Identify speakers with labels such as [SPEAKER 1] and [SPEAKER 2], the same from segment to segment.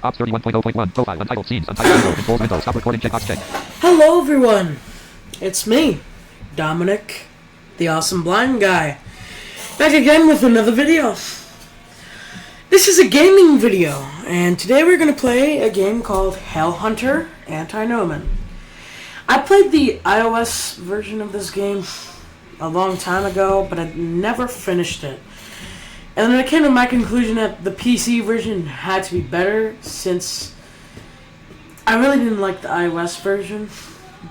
[SPEAKER 1] Ops 31.0.1. Profile. Untitled scenes. Untitled window. Controls window. Stop recording. Checkbox check.
[SPEAKER 2] Hello everyone! It's me, Dominic, the awesome blind guy. Back again with another video. This is a gaming video, and today we're going to play a game called Hellhunter Antinomon. I played the iOS version of this game a long time ago, but I never finished it. And then I came to my conclusion that the PC version had to be better, since I really didn't like the iOS version.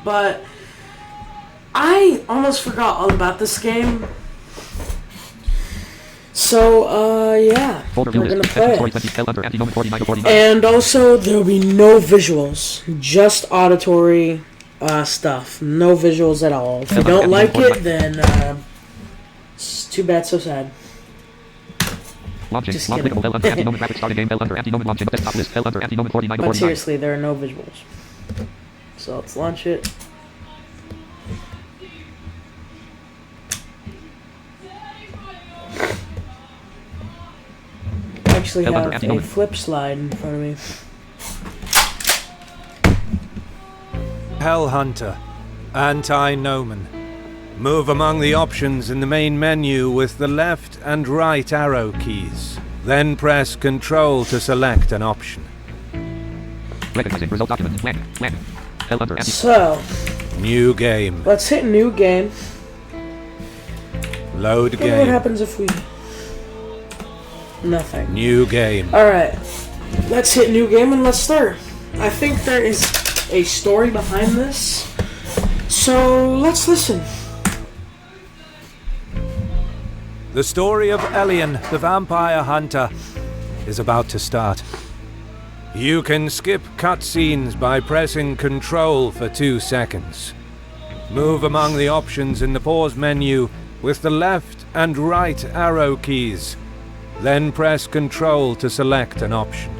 [SPEAKER 2] But I almost forgot all about this game. So, yeah, we're gonna play it. And also, there'll be no visuals, just auditory stuff. No visuals at all. If you don't like it, then it's too bad, so sad. Just kidding. But seriously, there are no visuals. So let's launch it. I actually have a flip slide in front of me.
[SPEAKER 3] Hellhunter Antinomon. Move among the options in the main menu with the left and right arrow keys. Then press Ctrl to select an option.
[SPEAKER 1] Recognizing result document.
[SPEAKER 2] So,
[SPEAKER 3] new game.
[SPEAKER 2] let's hit new game.
[SPEAKER 3] Load
[SPEAKER 2] What
[SPEAKER 3] game.
[SPEAKER 2] happens if we... Nothing.
[SPEAKER 3] New game.
[SPEAKER 2] Alright, let's hit new game and let's start. I think there is a story behind this, so let's listen.
[SPEAKER 3] The story of Elian, the vampire hunter, is about to start. You can skip cutscenes by pressing Ctrl for 2 seconds. Move among the options in the pause menu with the left and right arrow keys. Then press Ctrl to select an option.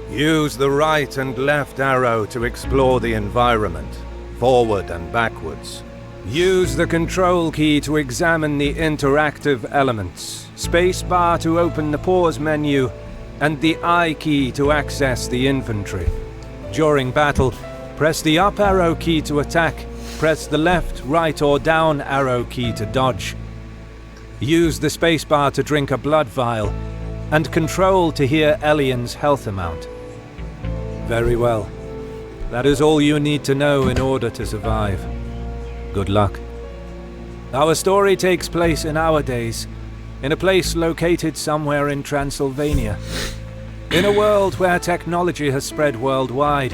[SPEAKER 3] Use the right and left arrow to explore the environment, forward and backwards. Use the Control key to examine the interactive elements, spacebar to open the pause menu, and the I key to access the inventory. During battle, press the up arrow key to attack, press the left, right or down arrow key to dodge. Use the spacebar to drink a blood vial, and Control to hear Elian's health amount. Very well. That is all you need to know in order to survive. Good luck. Our story takes place in our days, in a place located somewhere in Transylvania. In a world where technology has spread worldwide,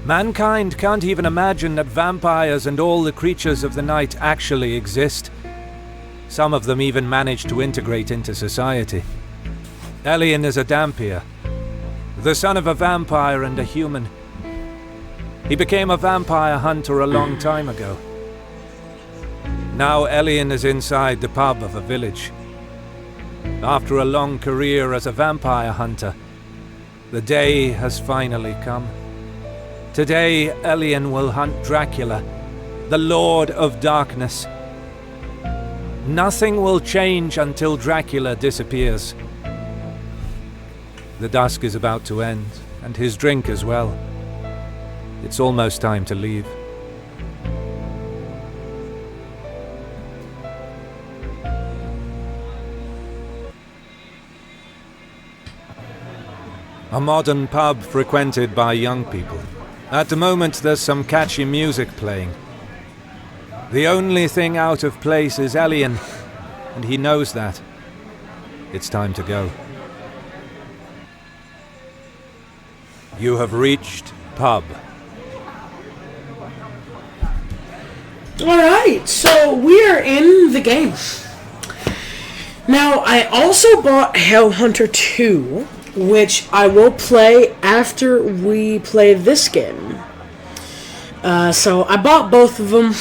[SPEAKER 3] mankind can't even imagine that vampires and all the creatures of the night actually exist. Some of them even manage to integrate into society. Elian is a Dhampir, the son of a vampire and a human. He became a vampire hunter a long time ago. Now Elian is inside the pub of a village. After a long career as a vampire hunter, the day has finally come. Today, Elian will hunt Dracula, the Lord of Darkness. Nothing will change until Dracula disappears. The dusk is about to end, and his drink as well. It's almost time to leave. A modern pub frequented by young people. At the moment there's some catchy music playing. The only thing out of place is Elian, and he knows that. It's time to go. You have reached pub.
[SPEAKER 2] Alright, so we are in the game. Now, I also bought Hellhunter 2, which I will play after we play this game. So I bought both of them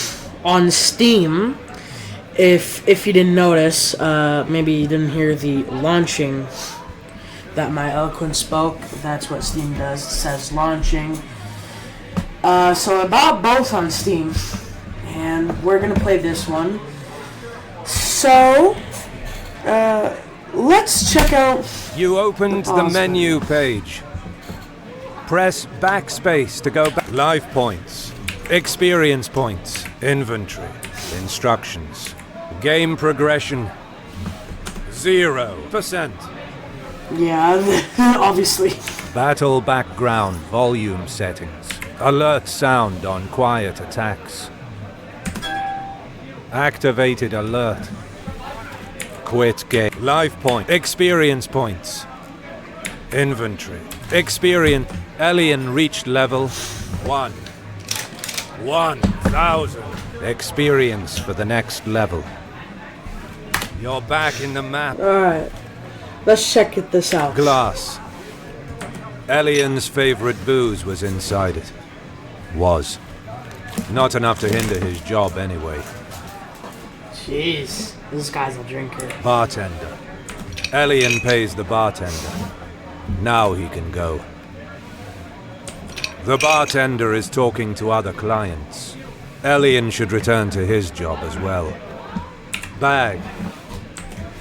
[SPEAKER 2] on Steam. If you didn't notice, maybe you didn't hear the launching that my eloquence spoke. That's what Steam does. It says launching. So I bought both on Steam, and we're gonna play this one. So let's check out.
[SPEAKER 3] You opened the menu page. Press backspace to go back. Life points, experience points, inventory, instructions, game progression, 0%.
[SPEAKER 2] Yeah, obviously.
[SPEAKER 3] Battle background volume settings. Alert sound on quiet attacks. Activated alert. Quit game. Life point. Experience points. Inventory. Experience. Alien reached level 1. 1,000. Experience for the next level. You're back in the map.
[SPEAKER 2] Alright. Let's check this out.
[SPEAKER 3] Glass. Alien's favorite booze was inside it. Was. Not enough to hinder his job anyway.
[SPEAKER 2] Jeez. This guy's a drinker.
[SPEAKER 3] Bartender. Alien pays the bartender. Now he can go. The bartender is talking to other clients. Alien should return to his job as well. Bag.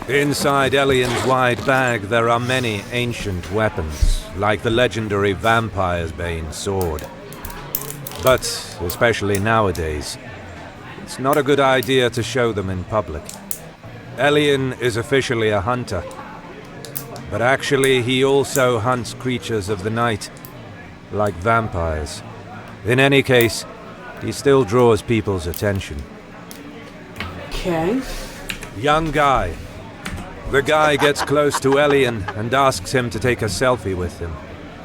[SPEAKER 3] Inside Alien's wide bag there are many ancient weapons, like the legendary Vampire's Bane sword. But, especially nowadays, it's not a good idea to show them in public. Alien is officially a hunter, but actually he also hunts creatures of the night, like vampires. In any case, he still draws people's attention.
[SPEAKER 2] Okay.
[SPEAKER 3] Young guy. The guy gets close to Alien and asks him to take a selfie with him.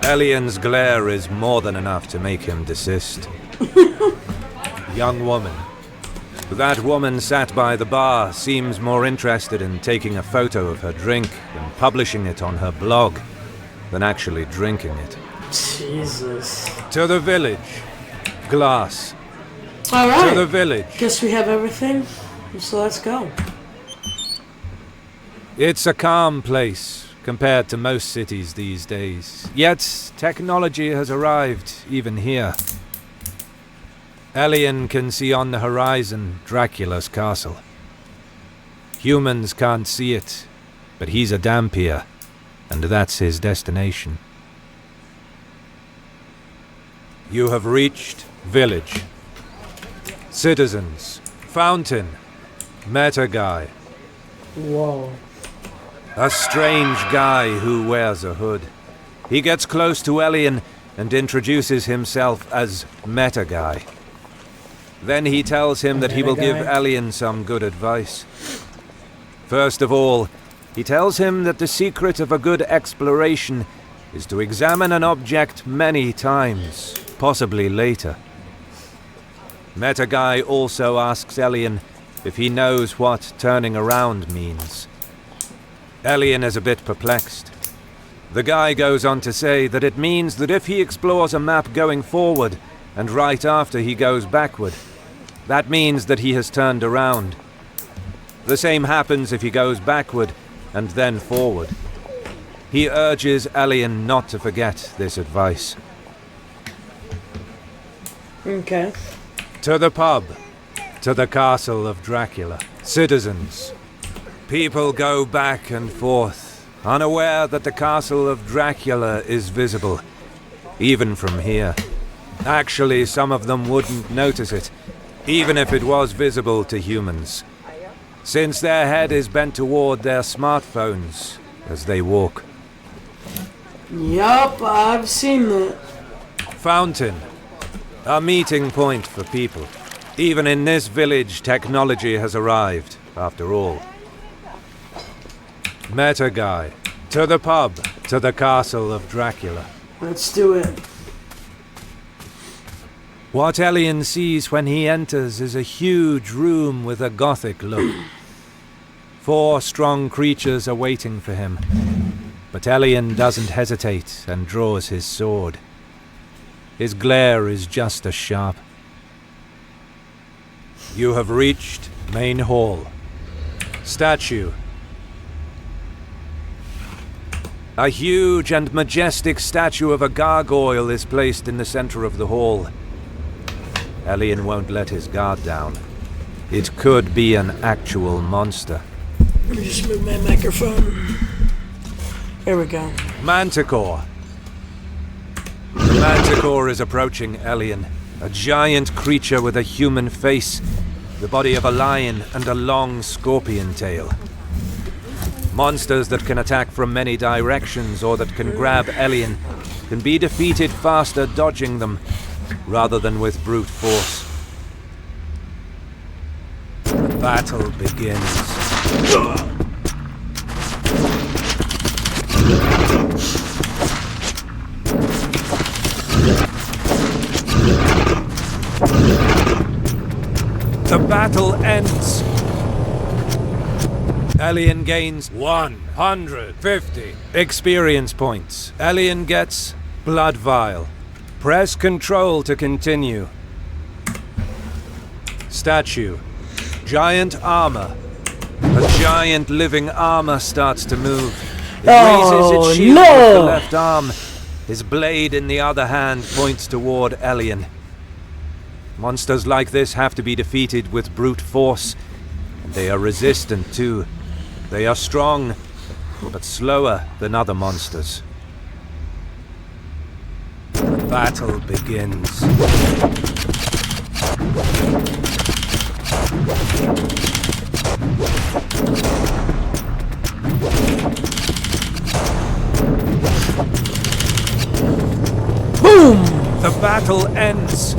[SPEAKER 3] Alien's glare is more than enough to make him desist. Young woman. That woman sat by the bar seems more interested in taking a photo of her drink and publishing it on her blog than actually drinking it.
[SPEAKER 2] Jesus.
[SPEAKER 3] To the village. Glass.
[SPEAKER 2] Alright.
[SPEAKER 3] To the village.
[SPEAKER 2] Guess we have everything. So let's go.
[SPEAKER 3] It's a calm place compared to most cities these days. Yet, technology has arrived even here. Alien can see on the horizon Dracula's castle. Humans can't see it, but he's a Dhampir, and that's his destination. You have reached village. Citizens. Fountain. Meta guy.
[SPEAKER 2] Whoa.
[SPEAKER 3] A strange guy who wears a hood. He gets close to Alien and introduces himself as Meta Guy. Then he tells him that he will give Alien some good advice. First of all, he tells him that the secret of a good exploration is to examine an object many times, possibly later. Meta Guy also asks Alien if he knows what turning around means. Alien is a bit perplexed. The guy goes on to say that it means that if he explores a map going forward and right after he goes backward, that means that he has turned around. The same happens if he goes backward and then forward. He urges Alien not to forget this advice.
[SPEAKER 2] Okay.
[SPEAKER 3] To the pub. To the castle of Dracula. Citizens. People go back and forth, unaware that the castle of Dracula is visible, even from here. Actually, some of them wouldn't notice it, even if it was visible to humans, since their head is bent toward their smartphones as they walk.
[SPEAKER 2] Yup, I've seen that.
[SPEAKER 3] Fountain. A meeting point for people. Even in this village, technology has arrived, after all. Meta Guy. To the pub. To the castle of Dracula.
[SPEAKER 2] Let's do it.
[SPEAKER 3] What Alien sees when he enters is a huge room with a gothic look. 4 strong creatures are waiting for him. But Alien doesn't hesitate and draws his sword. His glare is just as sharp. You have reached main hall. Statue. A huge and majestic statue of a gargoyle is placed in the center of the hall. Alien won't let his guard down. It could be an actual monster.
[SPEAKER 2] Let me just move my microphone. There we go.
[SPEAKER 3] Manticore. The Manticore is approaching Elian, a giant creature with a human face, the body of a lion, and a long scorpion tail. Monsters that can attack from many directions or that can grab Elian can be defeated faster dodging them, rather than with brute force. The battle begins. The battle ends. Elian gains 150 experience points. Elian gets Blood Vial. Press Control to continue. Statue. Giant armor. A giant living armor starts to move. It raises its shield with the left arm. His blade in the other hand points toward Elian. Monsters like this have to be defeated with brute force, and they are resistant too. They are strong, but slower than other monsters. The battle begins.
[SPEAKER 2] Boom!
[SPEAKER 3] The battle ends.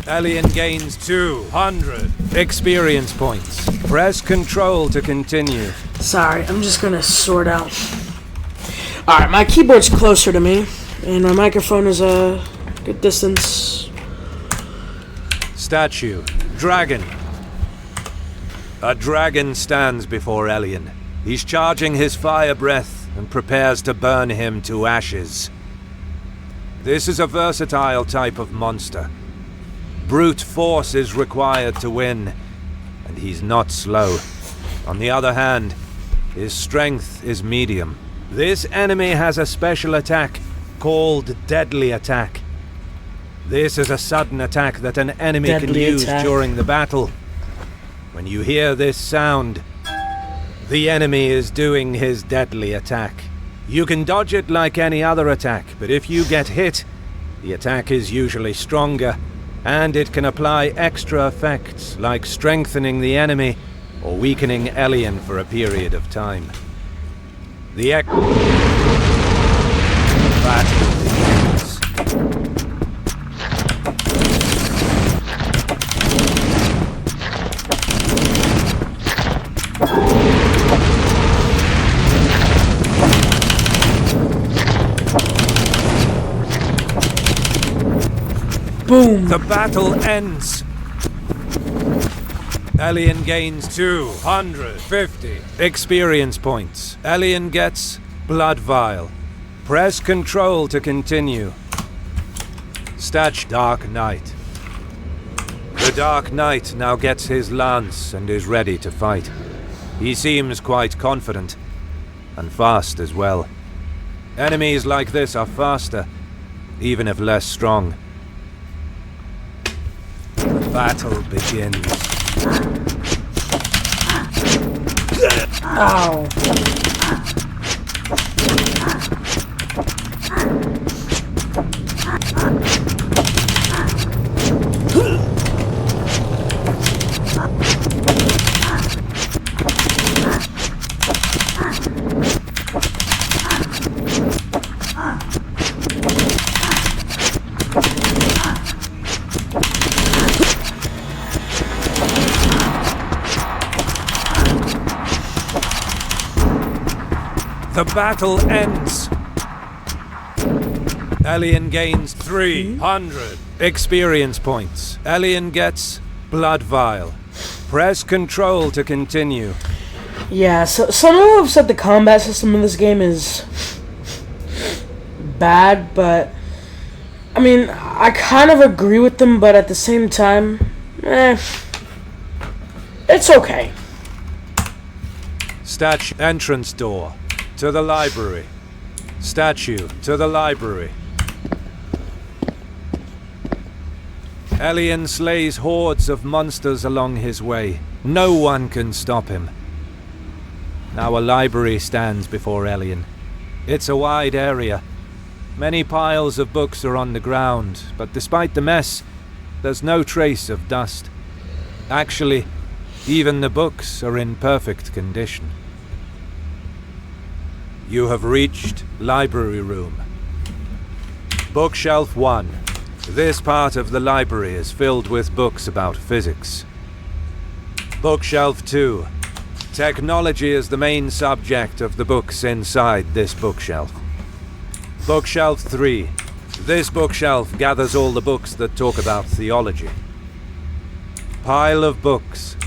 [SPEAKER 3] Elian gains 200 experience points. Press Control to continue.
[SPEAKER 2] Sorry, I'm just gonna sort out. Alright, my keyboard's closer to me, and my microphone is a good distance.
[SPEAKER 3] Statue. Dragon. A dragon stands before Elian. He's charging his fire breath and prepares to burn him to ashes. This is a versatile type of monster. Brute force is required to win, and he's not slow. On the other hand, his strength is medium. This enemy has a special attack called Deadly Attack. This is a sudden attack that an enemy can use during the battle. When you hear this sound, the enemy is doing his deadly attack. You can dodge it like any other attack, but if you get hit, the attack is usually stronger, and it can apply extra effects like strengthening the enemy or weakening Elian for a period of time. The battle begins.
[SPEAKER 2] Boom!
[SPEAKER 3] The battle ends. Elian gains 250 experience points. Elian gets Blood Vial. Press Control to continue. Statue. Dark Knight. The Dark Knight now gets his lance and is ready to fight. He seems quite confident, and fast as well. Enemies like this are faster, even if less strong. The battle begins.
[SPEAKER 2] Ow.
[SPEAKER 3] The battle ends. Elian gains 300 experience points. Elian gets Blood Vial. Press Control to continue.
[SPEAKER 2] Yeah, so some people have said the combat system in this game is bad, but I mean, I kind of agree with them, but at the same time, it's okay.
[SPEAKER 3] Statue. Entrance door to the library. Statue to the library. Elian slays hordes of monsters along his way. No one can stop him. Now a library stands before Elian. It's a wide area, Many piles of books are on the ground, but despite the mess, there's no trace of dust. Actually, even the books are in perfect condition. You have reached Library Room. Bookshelf 1. This part of the library is filled with books about physics. Bookshelf 2. Technology is the main subject of the books inside this bookshelf. Bookshelf 3. This bookshelf gathers all the books that talk about theology. Pile of books.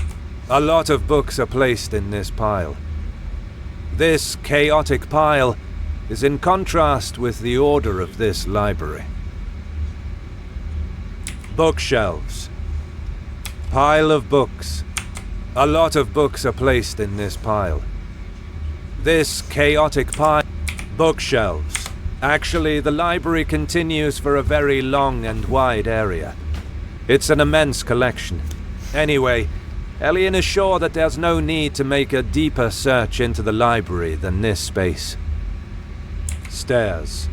[SPEAKER 3] A lot of books are placed in this pile. This chaotic pile is in contrast with the order of this library. Bookshelves. Pile of books. A lot of books are placed in this pile. This chaotic pile. Bookshelves. Actually, the library continues for a very long and wide area. It's an immense collection. Anyway, Elian is sure that there's no need to make a deeper search into the library than this space. Stairs.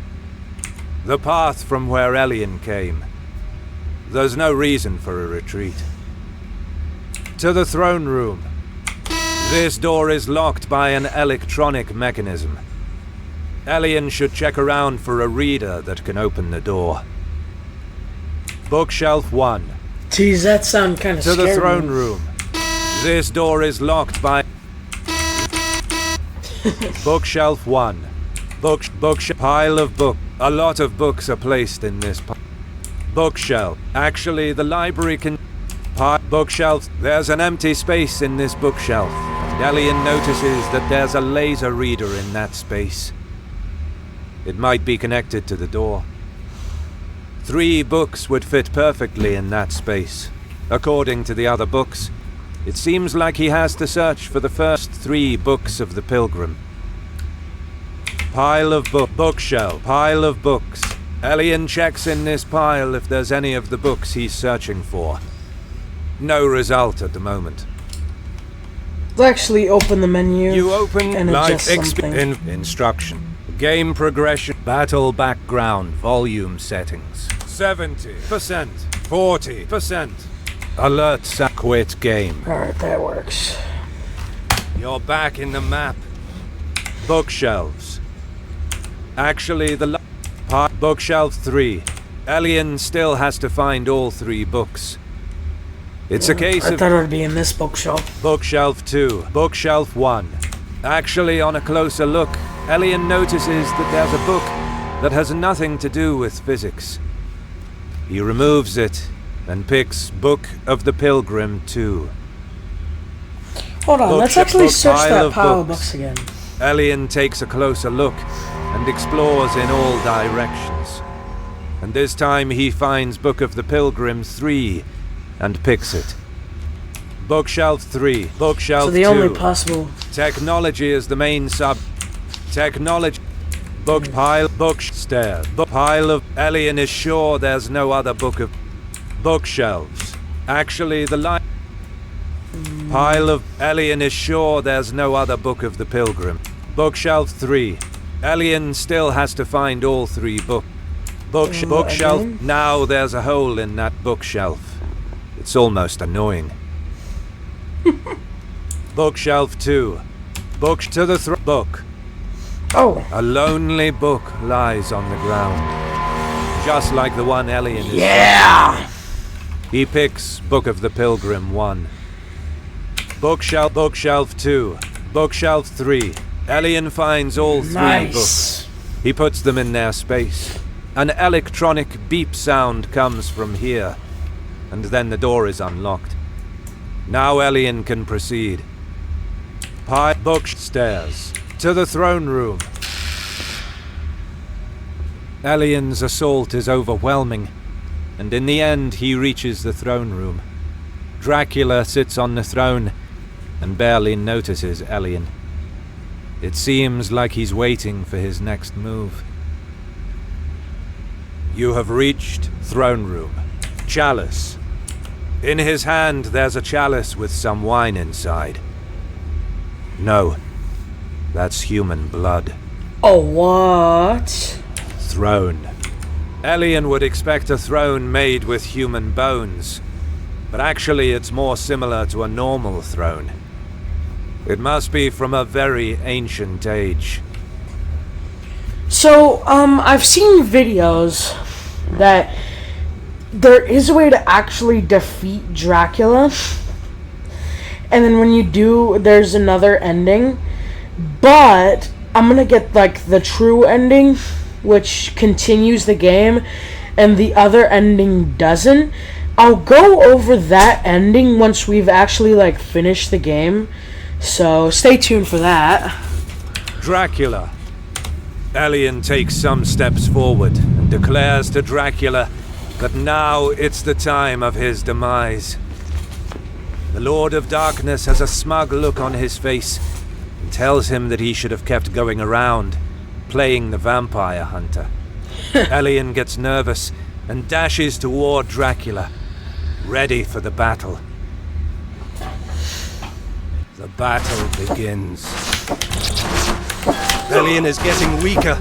[SPEAKER 3] The path from where Elian came. There's no reason for a retreat. To the throne room. This door is locked by an electronic mechanism. Elian should check around for a reader that can open the door. Bookshelf 1.
[SPEAKER 2] Geez, that sound kind of
[SPEAKER 3] To
[SPEAKER 2] scary.
[SPEAKER 3] the throne room. This door is locked by... Bookshelf 1. Bookshelf. Pile of book. A lot of books are placed in this bookshelf. Actually, the library can... Bookshelf. There's an empty space in this bookshelf. Elian notices that there's a laser reader in that space. It might be connected to the door. 3 books would fit perfectly in that space. According to the other books, it seems like he has to search for the first 3 books of the Pilgrim. Pile of bookshelf. Pile of books. Elian checks in this pile if there's any of the books he's searching for. No result at the moment.
[SPEAKER 2] Let's actually open the menu
[SPEAKER 3] You open
[SPEAKER 2] and
[SPEAKER 3] live
[SPEAKER 2] adjust something.
[SPEAKER 3] instruction. Game progression. Battle background. Volume settings. 70%. 40%. Alert quit game.
[SPEAKER 2] Alright, that works.
[SPEAKER 3] You're back in the map. Bookshelves. Actually, the bookshelf 3. Elian still has to find all 3 books. It's a case
[SPEAKER 2] I
[SPEAKER 3] of
[SPEAKER 2] thought it would be in this bookshelf.
[SPEAKER 3] bookshelf 2. Bookshelf 1. Actually, on a closer look, Elian notices that there's a book that has nothing to do with physics. He removes it and picks Book of the Pilgrim 2.
[SPEAKER 2] Hold on, let's
[SPEAKER 3] Bookshelf.
[SPEAKER 2] actually search
[SPEAKER 3] Pile
[SPEAKER 2] that
[SPEAKER 3] of
[SPEAKER 2] pile of
[SPEAKER 3] books.
[SPEAKER 2] books again.
[SPEAKER 3] Elian takes a closer look and explores in all directions. And this time he finds Book of the Pilgrim 3 and picks it. Bookshelf 3. Bookshelf 2.
[SPEAKER 2] So the only possible...
[SPEAKER 3] Technology is the main sub. Technology. Book pile. Book stairs. Book pile of. Elian is sure there's no other book of. Bookshelves. Actually, the line. Pile of. Elian is sure there's no other book of the Pilgrim. Bookshelf 3. Elian still has to find all 3 bookshelf.
[SPEAKER 2] Again?
[SPEAKER 3] Now there's a hole in that bookshelf. It's almost annoying. Bookshelf 2. Book to the book.
[SPEAKER 2] Oh,
[SPEAKER 3] A lonely book lies on the ground. Just like the one Elian is.
[SPEAKER 2] yeah!
[SPEAKER 3] He picks Book of the Pilgrim 1. Bookshelf 2. Bookshelf 3. Elian finds all 3 books.
[SPEAKER 2] Nice.
[SPEAKER 3] He puts them in their space. An electronic beep sound comes from here, and then the door is unlocked. Now Elian can proceed. Book stairs. To the throne room. Elian's assault is overwhelming, and in the end he reaches the throne room. Dracula sits on the throne and barely notices Elian. It seems like he's waiting for his next move. You have reached throne room. Chalice. In his hand there's a chalice with some wine inside. No, that's human blood.
[SPEAKER 2] Oh, what?
[SPEAKER 3] throne. Elian would expect a throne made with human bones, but actually it's more similar to a normal throne. It must be from a very ancient age.
[SPEAKER 2] So, I've seen videos that there is a way to actually defeat Dracula, and then when you do, there's another ending, but I'm gonna get, like, the true ending, which continues the game, and the other ending doesn't. I'll go over that ending once we've actually, like, finished the game, so stay tuned for that.
[SPEAKER 3] Dracula. Elian takes some steps forward and declares to Dracula that now it's the time of his demise. The Lord of Darkness has a smug look on his face and tells him that he should have kept going around, playing the vampire hunter. Elian gets nervous and dashes toward Dracula, ready for the battle. The battle begins. Elian is getting weaker.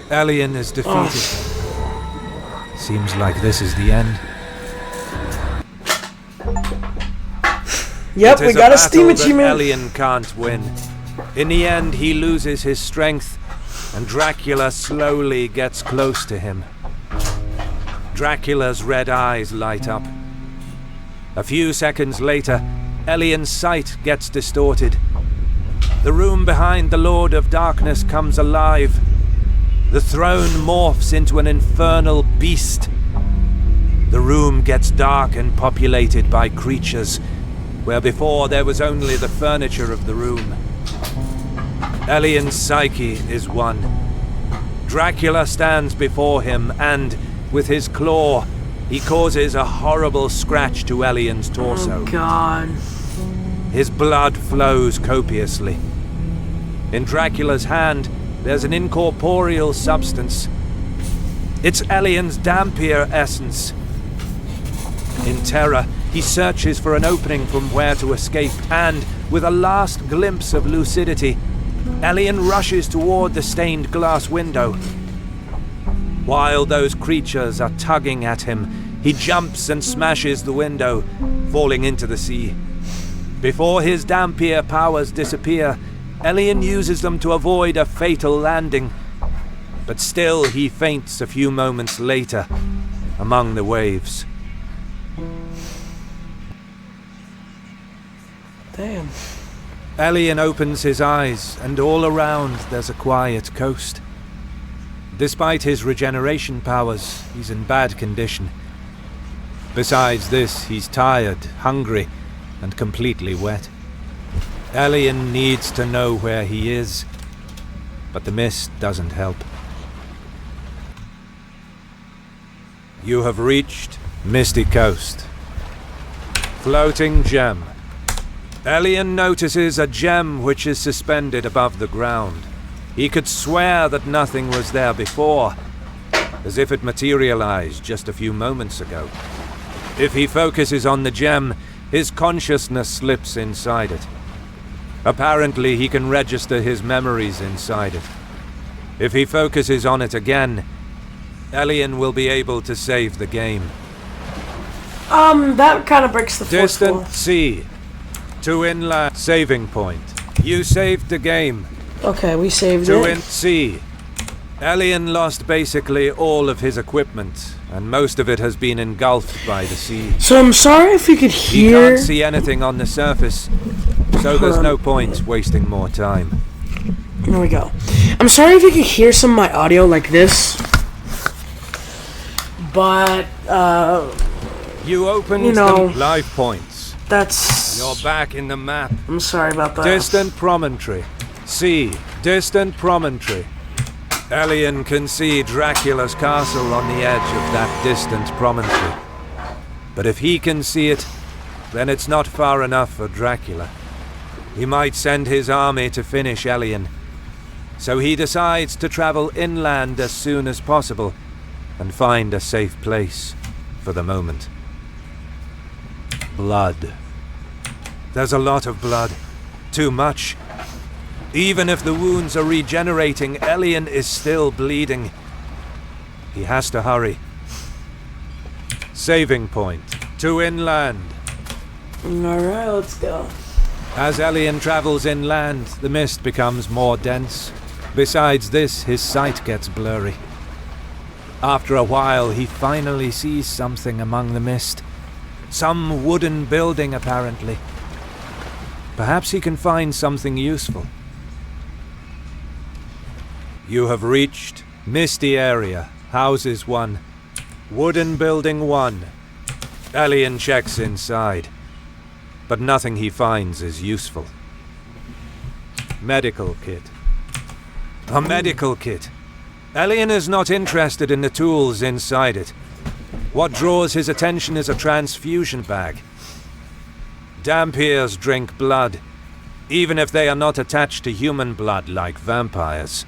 [SPEAKER 3] Elian is defeated. Seems like this is the end.
[SPEAKER 2] Yep, we got a Steam
[SPEAKER 3] It is a battle
[SPEAKER 2] achievement.
[SPEAKER 3] that Elian can't win. In the end, he loses his strength, and Dracula slowly gets close to him. Dracula's red eyes light up. A few seconds later, Elian's sight gets distorted. The room behind the Lord of Darkness comes alive. The throne morphs into an infernal beast. The room gets dark and populated by creatures, where before there was only the furniture of the room. Elian's psyche is one. Dracula stands before him and, with his claw, he causes a horrible scratch to Elian's torso.
[SPEAKER 2] Oh, God.
[SPEAKER 3] His blood flows copiously. In Dracula's hand, there's an incorporeal substance. It's Elian's Dampier essence. In terror, he searches for an opening from where to escape, and, with a last glimpse of lucidity, Elian rushes toward the stained glass window. While those creatures are tugging at him, he jumps and smashes the window, falling into the sea. Before his Dampier powers disappear, Elian uses them to avoid a fatal landing. But still he faints a few moments later, among the waves.
[SPEAKER 2] Damn.
[SPEAKER 3] Elian opens his eyes, and all around there's a quiet coast. Despite his regeneration powers, he's in bad condition. Besides this, he's tired, hungry, and completely wet. Elian needs to know where he is, but the mist doesn't help. You have reached Misty Coast. Floating gem. Elian notices a gem which is suspended above the ground. He could swear that nothing was there before, as if it materialized just a few moments ago. If he focuses on the gem, his consciousness slips inside it. Apparently, he can register his memories inside it. If he focuses on it again, Elian will be able to save the game.
[SPEAKER 2] That kind of breaks the fourth
[SPEAKER 3] Distant
[SPEAKER 2] wall.
[SPEAKER 3] sea. To inland saving point. You saved the game.
[SPEAKER 2] Okay, we saved
[SPEAKER 3] To
[SPEAKER 2] it.
[SPEAKER 3] in sea. Elian lost basically all of his equipment, and most of it has been engulfed by the sea.
[SPEAKER 2] So I'm sorry if you could
[SPEAKER 3] He
[SPEAKER 2] hear.
[SPEAKER 3] can't see anything on the surface, so there's no point wasting more time.
[SPEAKER 2] There we go. I'm sorry if you could hear some of my audio like this, but
[SPEAKER 3] You opened
[SPEAKER 2] You know.
[SPEAKER 3] the life points.
[SPEAKER 2] that's.
[SPEAKER 3] You're back in the map.
[SPEAKER 2] I'm sorry about that.
[SPEAKER 3] Distant promontory. Sea. Distant promontory. Elian can see Dracula's castle on the edge of that distant promontory. But if he can see it, then it's not far enough for Dracula. He might send his army to finish Elian. So he decides to travel inland as soon as possible and find a safe place for the moment. Blood. There's a lot of blood. too much. Even if the wounds are regenerating, Elian is still bleeding. He has to hurry. Saving point. To inland.
[SPEAKER 2] Alright, let's go.
[SPEAKER 3] As Elian travels inland, the mist becomes more dense. Besides this, his sight gets blurry. After a while, he finally sees something among the mist. Some wooden building, apparently. Perhaps he can find something useful. You have reached Misty Area, Houses 1. Wooden Building 1. Elian checks inside, but nothing he finds is useful. Medical kit. A medical kit. Elian is not interested in the tools inside it. What draws his attention is a transfusion bag. Dhampirs drink blood, even if they are not attached to human blood like vampires.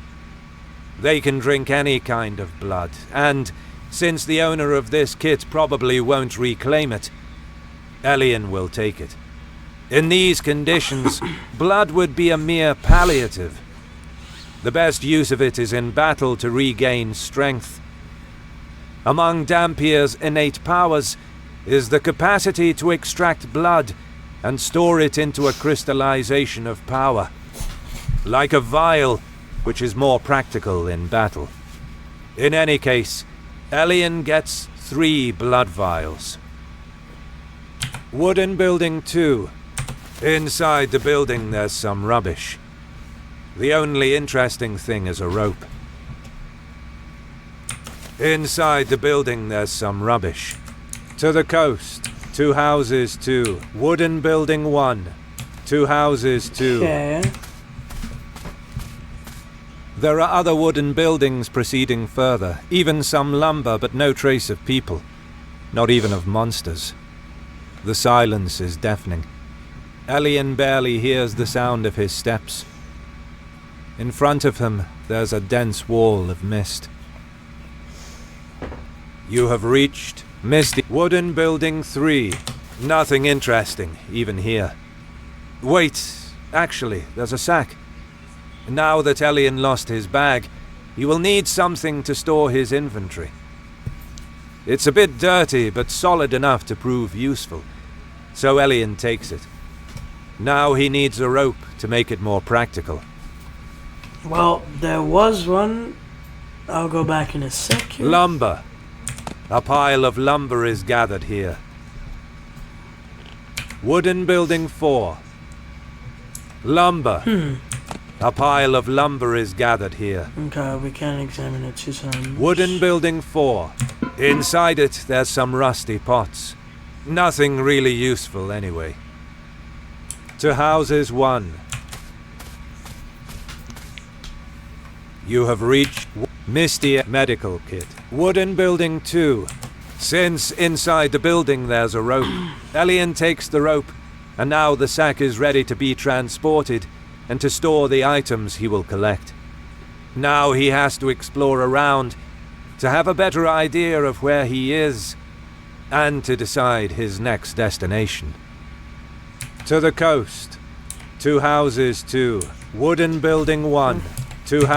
[SPEAKER 3] They can drink any kind of blood, and since the owner of this kit probably won't reclaim it, Elian will take it. In these conditions, blood would be a mere palliative. The best use of it is in battle to regain strength. Among Dhampir's innate powers is the capacity to extract blood and store it into a crystallization of power. Like a vial, which is more practical in battle. In any case, Elian gets 3 blood vials. Wooden Building 2. Inside the building there's some rubbish. The only interesting thing is a rope. Inside the building there's some rubbish. To the coast. 2 houses 2. Wooden Building 1. 2 houses 2.
[SPEAKER 2] Okay.
[SPEAKER 3] There are other wooden buildings proceeding further, even some lumber, but no trace of people. Not even of monsters. The silence is deafening. Elian barely hears the sound of his steps. In front of him, there's a dense wall of mist. You have reached Misty Wooden Building 3. Nothing interesting, even here. Wait, actually, there's a sack. Now that Elian lost his bag, he will need something to store his inventory. It's a bit dirty, but solid enough to prove useful, so Elian takes it. Now he needs a rope to make it more practical.
[SPEAKER 2] Well, there was one. I'll go back in a second.
[SPEAKER 3] Lumber. A pile of lumber is gathered here. Wooden Building 4. Lumber. A pile of lumber is gathered here.
[SPEAKER 2] Okay, we can examine it 2 times.
[SPEAKER 3] Wooden Building 4. Inside it, there's some rusty pots. Nothing really useful anyway. To Houses 1. You have reached Misty Medical Kit. Wooden Building 2. Since inside the building there's a rope, Elian takes the rope, and now the sack is ready to be transported and to store the items he will collect. Now he has to explore around to have a better idea of where he is and to decide his next destination. To the coast. 2 houses 2. Wooden Building 1. 2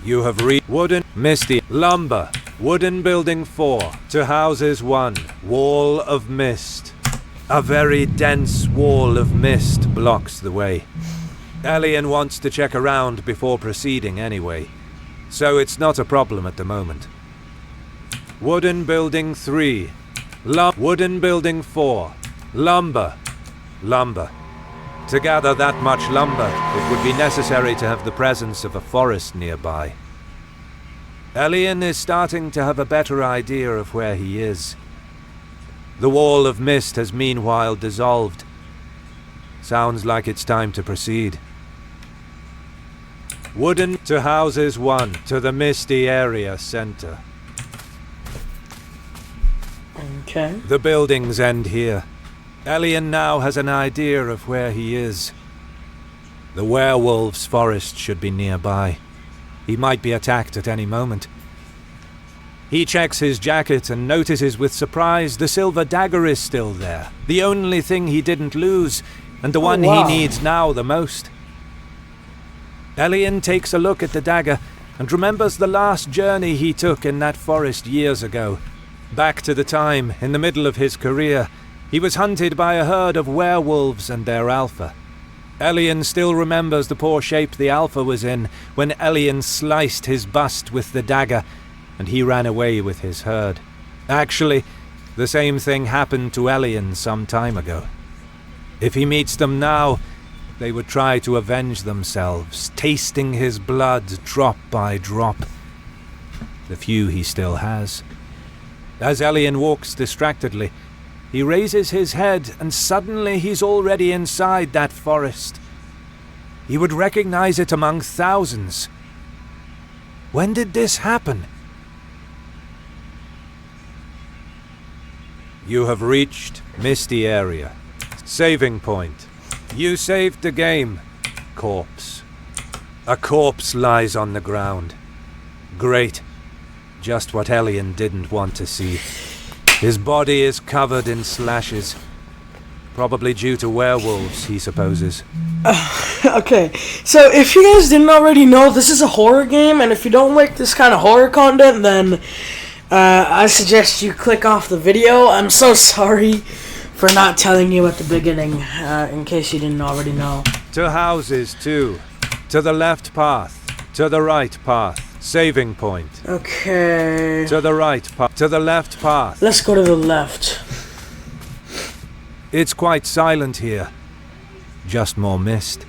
[SPEAKER 3] You have reached Wooden Misty Lumber. Wooden Building 4. 2 houses 1. Wall of mist. A very dense wall of mist blocks the way. Elian wants to check around before proceeding anyway, so it's not a problem at the moment. Wooden Building 3. Wooden Building 4. Lumber. Lumber. To gather that much lumber, it would be necessary to have the presence of a forest nearby. Elian is starting to have a better idea of where he is. The wall of mist has meanwhile dissolved. Sounds like it's time to proceed. Wooden to Houses 1, to the Misty Area Center.
[SPEAKER 2] Okay.
[SPEAKER 3] The buildings end here. Elian now has an idea of where he is. The werewolves' forest should be nearby. He might be attacked at any moment. He checks his jacket and notices with surprise the silver dagger is still there. The only thing he didn't lose, and the one
[SPEAKER 2] wow.
[SPEAKER 3] he needs now the most. Elian takes a look at the dagger and remembers the last journey he took in that forest years ago. Back to the time, in the middle of his career, he was hunted by a herd of werewolves and their alpha. Elian still remembers the poor shape the alpha was in when Elian sliced his bust with the dagger and he ran away with his herd. Actually, the same thing happened to Elian some time ago. If he meets them now, they would try to avenge themselves, tasting his blood drop by drop. The few he still has. As Elian walks distractedly, he raises his head and suddenly he's already inside that forest. He would recognize it among thousands. When did this happen? You have reached Misty Area. Saving point. You saved the game. Corpse. A corpse lies on the ground. Great. Just what Elian didn't want to see. His body is covered in slashes. Probably due to werewolves, he supposes.
[SPEAKER 2] Okay, so if you guys didn't already know, this is a horror game, and if you don't like this kind of horror content, then I suggest you click off the video. I'm so sorry for not telling you at the beginning, in case you didn't already know.
[SPEAKER 3] To houses, too. To the left path. To the right path. Saving point.
[SPEAKER 2] Okay.
[SPEAKER 3] To the right path. To the left path.
[SPEAKER 2] Let's go to the left.
[SPEAKER 3] It's quite silent here. Just more mist.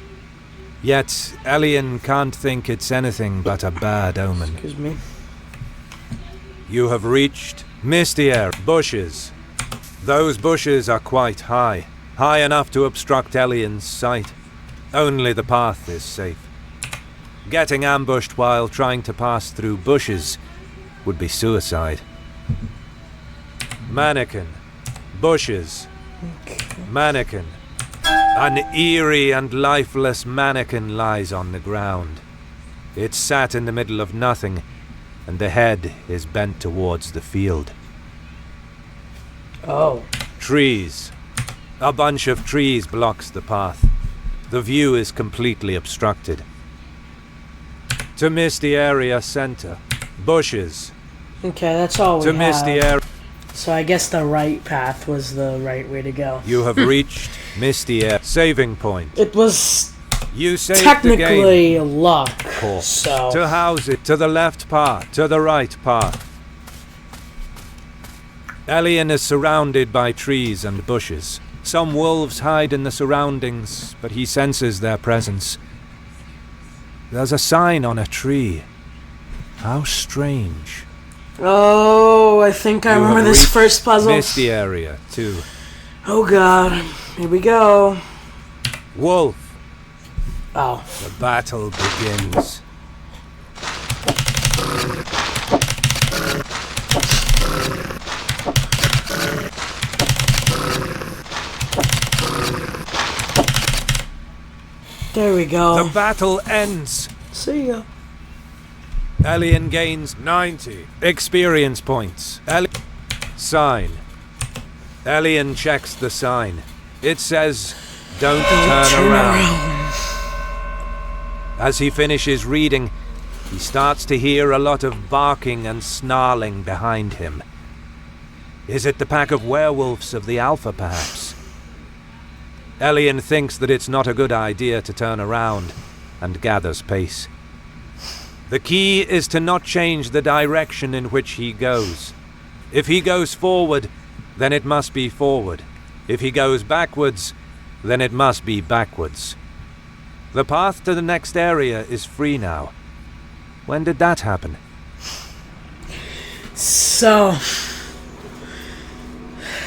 [SPEAKER 3] Yet, Elian can't think it's anything but a bad omen.
[SPEAKER 2] Excuse me.
[SPEAKER 3] You have reached Misty Area. Bushes. Those bushes are quite high. High enough to obstruct Elian's sight. Only the path is safe. Getting ambushed while trying to pass through bushes would be suicide. Mannequin. Bushes. Mannequin. An eerie and lifeless mannequin lies on the ground. It's sat in the middle of nothing, and the head is bent towards the field.
[SPEAKER 2] Oh.
[SPEAKER 3] Trees. A bunch of trees blocks the path. The view is completely obstructed. To Misty Area Center. Bushes.
[SPEAKER 2] Okay, that's all we
[SPEAKER 3] To
[SPEAKER 2] have.
[SPEAKER 3] Misty Area.
[SPEAKER 2] So I guess the right path was the right way to go.
[SPEAKER 3] You have reached Misty Area. Saving point.
[SPEAKER 2] It was
[SPEAKER 3] You saved the game.
[SPEAKER 2] technically luck,
[SPEAKER 3] Corpse.
[SPEAKER 2] so...
[SPEAKER 3] To house it. To the left path. To the right path. Elian is surrounded by trees and bushes. Some wolves hide in the surroundings, but he senses their presence. There's a sign on a tree. How strange.
[SPEAKER 2] Oh, I think I
[SPEAKER 3] You
[SPEAKER 2] remember
[SPEAKER 3] have
[SPEAKER 2] this
[SPEAKER 3] reached
[SPEAKER 2] first puzzle.
[SPEAKER 3] Misty Area, too.
[SPEAKER 2] Oh god, here we go.
[SPEAKER 3] Wolf.
[SPEAKER 2] Oh.
[SPEAKER 3] The battle begins.
[SPEAKER 2] There we go.
[SPEAKER 3] The battle ends.
[SPEAKER 2] See ya.
[SPEAKER 3] Elian gains 90 experience points. Sign. Elian checks the sign. It says, "Don't turn around." As he finishes reading, he starts to hear a lot of barking and snarling behind him. Is it the pack of werewolves of the Alpha, perhaps? Elian thinks that it's not a good idea to turn around, and gathers pace. The key is to not change the direction in which he goes. If he goes forward, then it must be forward. If he goes backwards, then it must be backwards. The path to the next area is free now. When did that happen?
[SPEAKER 2] So,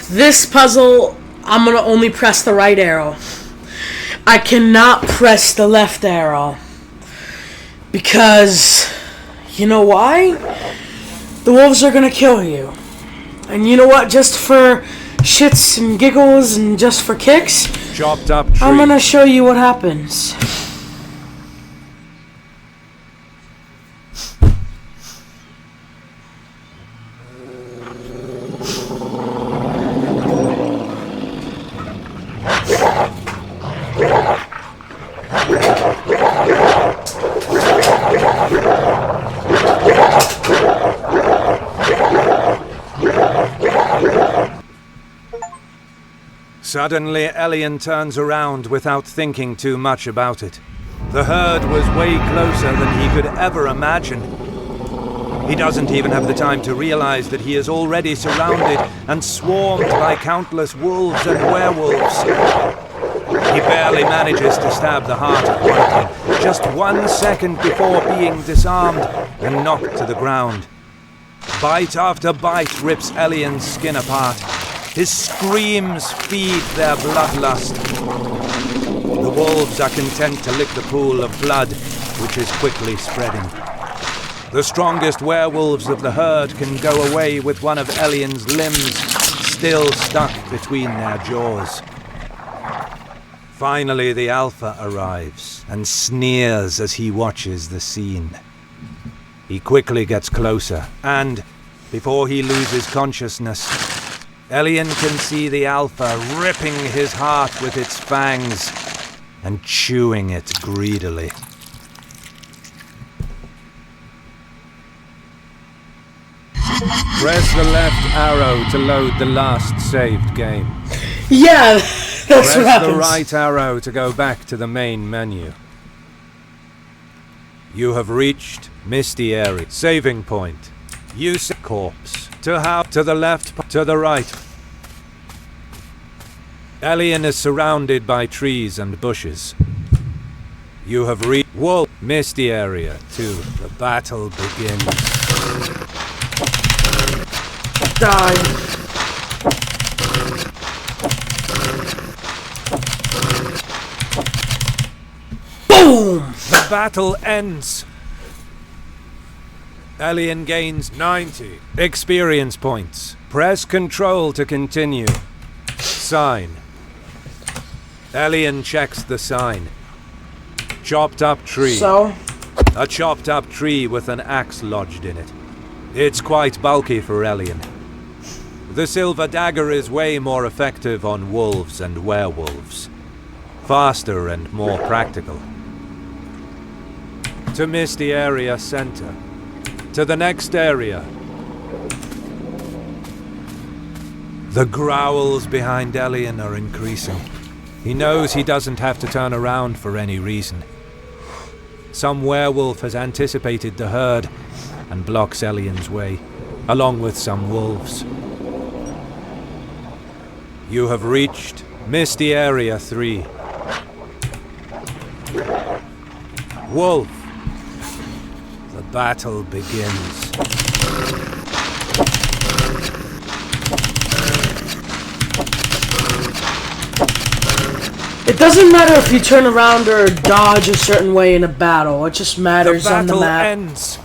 [SPEAKER 2] this puzzle, I'm gonna only press the right arrow. I cannot press the left arrow. Because, you know why? The wolves are gonna kill you. And you know what? Just for shits and giggles and just for kicks,
[SPEAKER 3] Chopped up tree.
[SPEAKER 2] I'm gonna show you what happens.
[SPEAKER 3] Suddenly, Elian turns around without thinking too much about it. The herd was way closer than he could ever imagine. He doesn't even have the time to realize that he is already surrounded and swarmed by countless wolves and werewolves. He barely manages to stab the heart of one of them, just 1 second before being disarmed and knocked to the ground. Bite after bite rips Elian's skin apart. His screams feed their bloodlust. The wolves are content to lick the pool of blood, which is quickly spreading. The strongest werewolves of the herd can go away with one of Elian's limbs still stuck between their jaws. Finally, the Alpha arrives and sneers as he watches the scene. He quickly gets closer, and, before he loses consciousness, Elian can see the Alpha ripping his heart with its fangs and chewing it greedily. Press the left arrow to load the last saved game.
[SPEAKER 2] Yeah, that's what happens.
[SPEAKER 3] Press the right arrow to go back to the main menu. You have reached Misty Area. Saving point. Use corpse. To the left, to the right. Elian is surrounded by trees and bushes. You have reached Wolf Misty Area 2. The battle begins.
[SPEAKER 2] Die. Boom!
[SPEAKER 3] The battle ends. Elian gains 90 experience points. Press Control to continue. Sign. Elian checks the sign. Chopped up tree.
[SPEAKER 2] So?
[SPEAKER 3] A chopped up tree with an axe lodged in it. It's quite bulky for Elian. The silver dagger is way more effective on wolves and werewolves. Faster and more practical. To Misty Area Center. To the next area. The growls behind Elian are increasing. He knows he doesn't have to turn around for any reason. Some werewolf has anticipated the herd and blocks Elian's way, along with some wolves. You have reached Misty Area 3. Wolf. The battle begins.
[SPEAKER 2] It doesn't matter if you turn around or dodge a certain way in a battle. It just matters on the map.
[SPEAKER 3] Ends.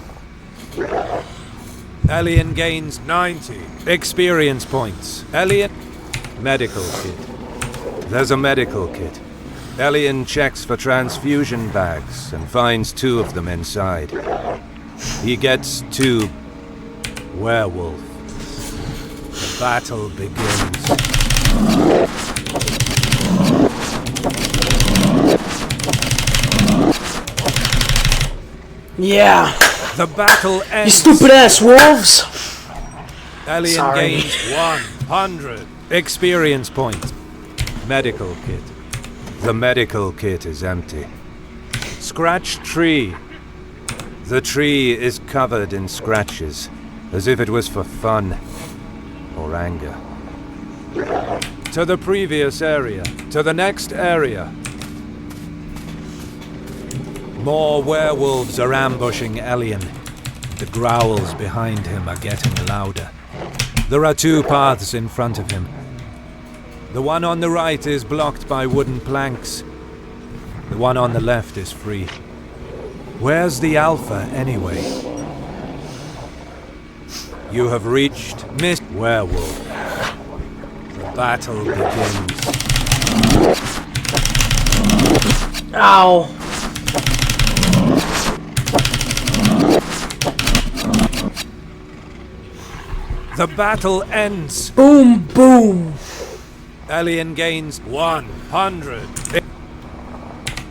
[SPEAKER 3] Elian gains 90 experience points. Elian. Medical kit. There's a medical kit. Elian checks for transfusion bags and finds 2 of them inside. He gets 2 werewolf. The battle begins.
[SPEAKER 2] Yeah.
[SPEAKER 3] The battle ends.
[SPEAKER 2] You stupid ass wolves.
[SPEAKER 3] Elian gains 100 experience points. Medical kit. The medical kit is empty. Scratched tree. The tree is covered in scratches, as if it was for fun or anger. To the previous area. To the next area. More werewolves are ambushing Elian. The growls behind him are getting louder. There are 2 paths in front of him. The one on the right is blocked by wooden planks. The one on the left is free. Where's the Alpha, anyway? You have reached Mist Werewolf. The battle begins.
[SPEAKER 2] Ow.
[SPEAKER 3] The battle ends.
[SPEAKER 2] Boom, boom.
[SPEAKER 3] Elian gains 100.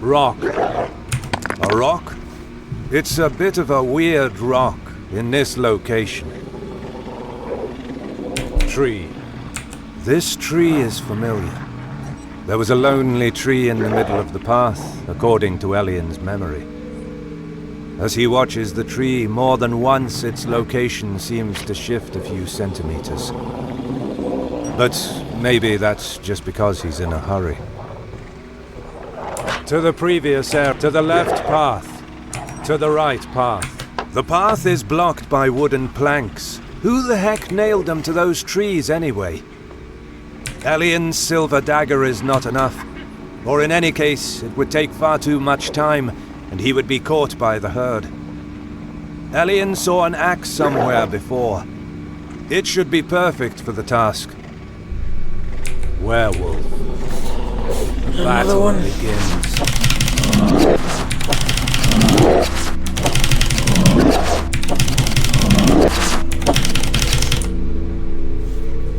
[SPEAKER 3] Rock. A rock? It's a bit of a weird rock in this location. Tree. This tree is familiar. There was a lonely tree in the middle of the path, according to Elian's memory. As he watches the tree, more than once its location seems to shift a few centimeters. But maybe that's just because he's in a hurry. To the previous area, to the left path, to the right path. The path is blocked by wooden planks. Who the heck nailed them to those trees anyway? Elian's silver dagger is not enough. Or in any case, it would take far too much time, and he would be caught by the herd. Elian saw an axe somewhere before. It should be perfect for the task. Werewolf. The battle begins.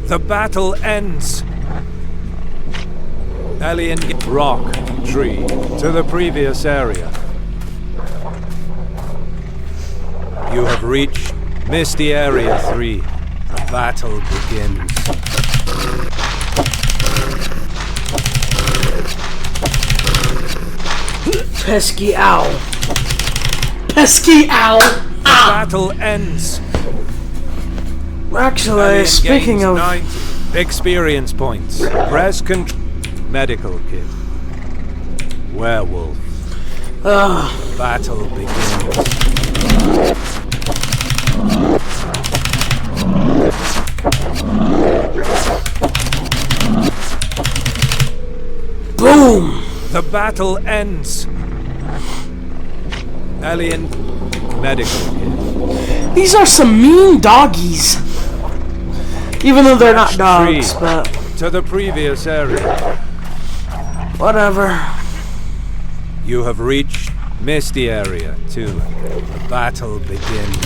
[SPEAKER 3] The battle ends. Elian rock, tree, to the previous area. You have reached Misty Area 3. The battle begins.
[SPEAKER 2] Pesky owl. Pesky owl.
[SPEAKER 3] The battle ends.
[SPEAKER 2] Actually,
[SPEAKER 3] Elian
[SPEAKER 2] speaking
[SPEAKER 3] gains
[SPEAKER 2] of
[SPEAKER 3] 90 experience points. Press control. Medical kit. Werewolf. Battle begins.
[SPEAKER 2] boom.
[SPEAKER 3] The battle ends. Elian. Medical kit.
[SPEAKER 2] These are some mean doggies. Even though they're not dogs,
[SPEAKER 3] Tree.
[SPEAKER 2] but
[SPEAKER 3] To the previous area.
[SPEAKER 2] whatever.
[SPEAKER 3] You have reached Misty Area 2. The battle begins.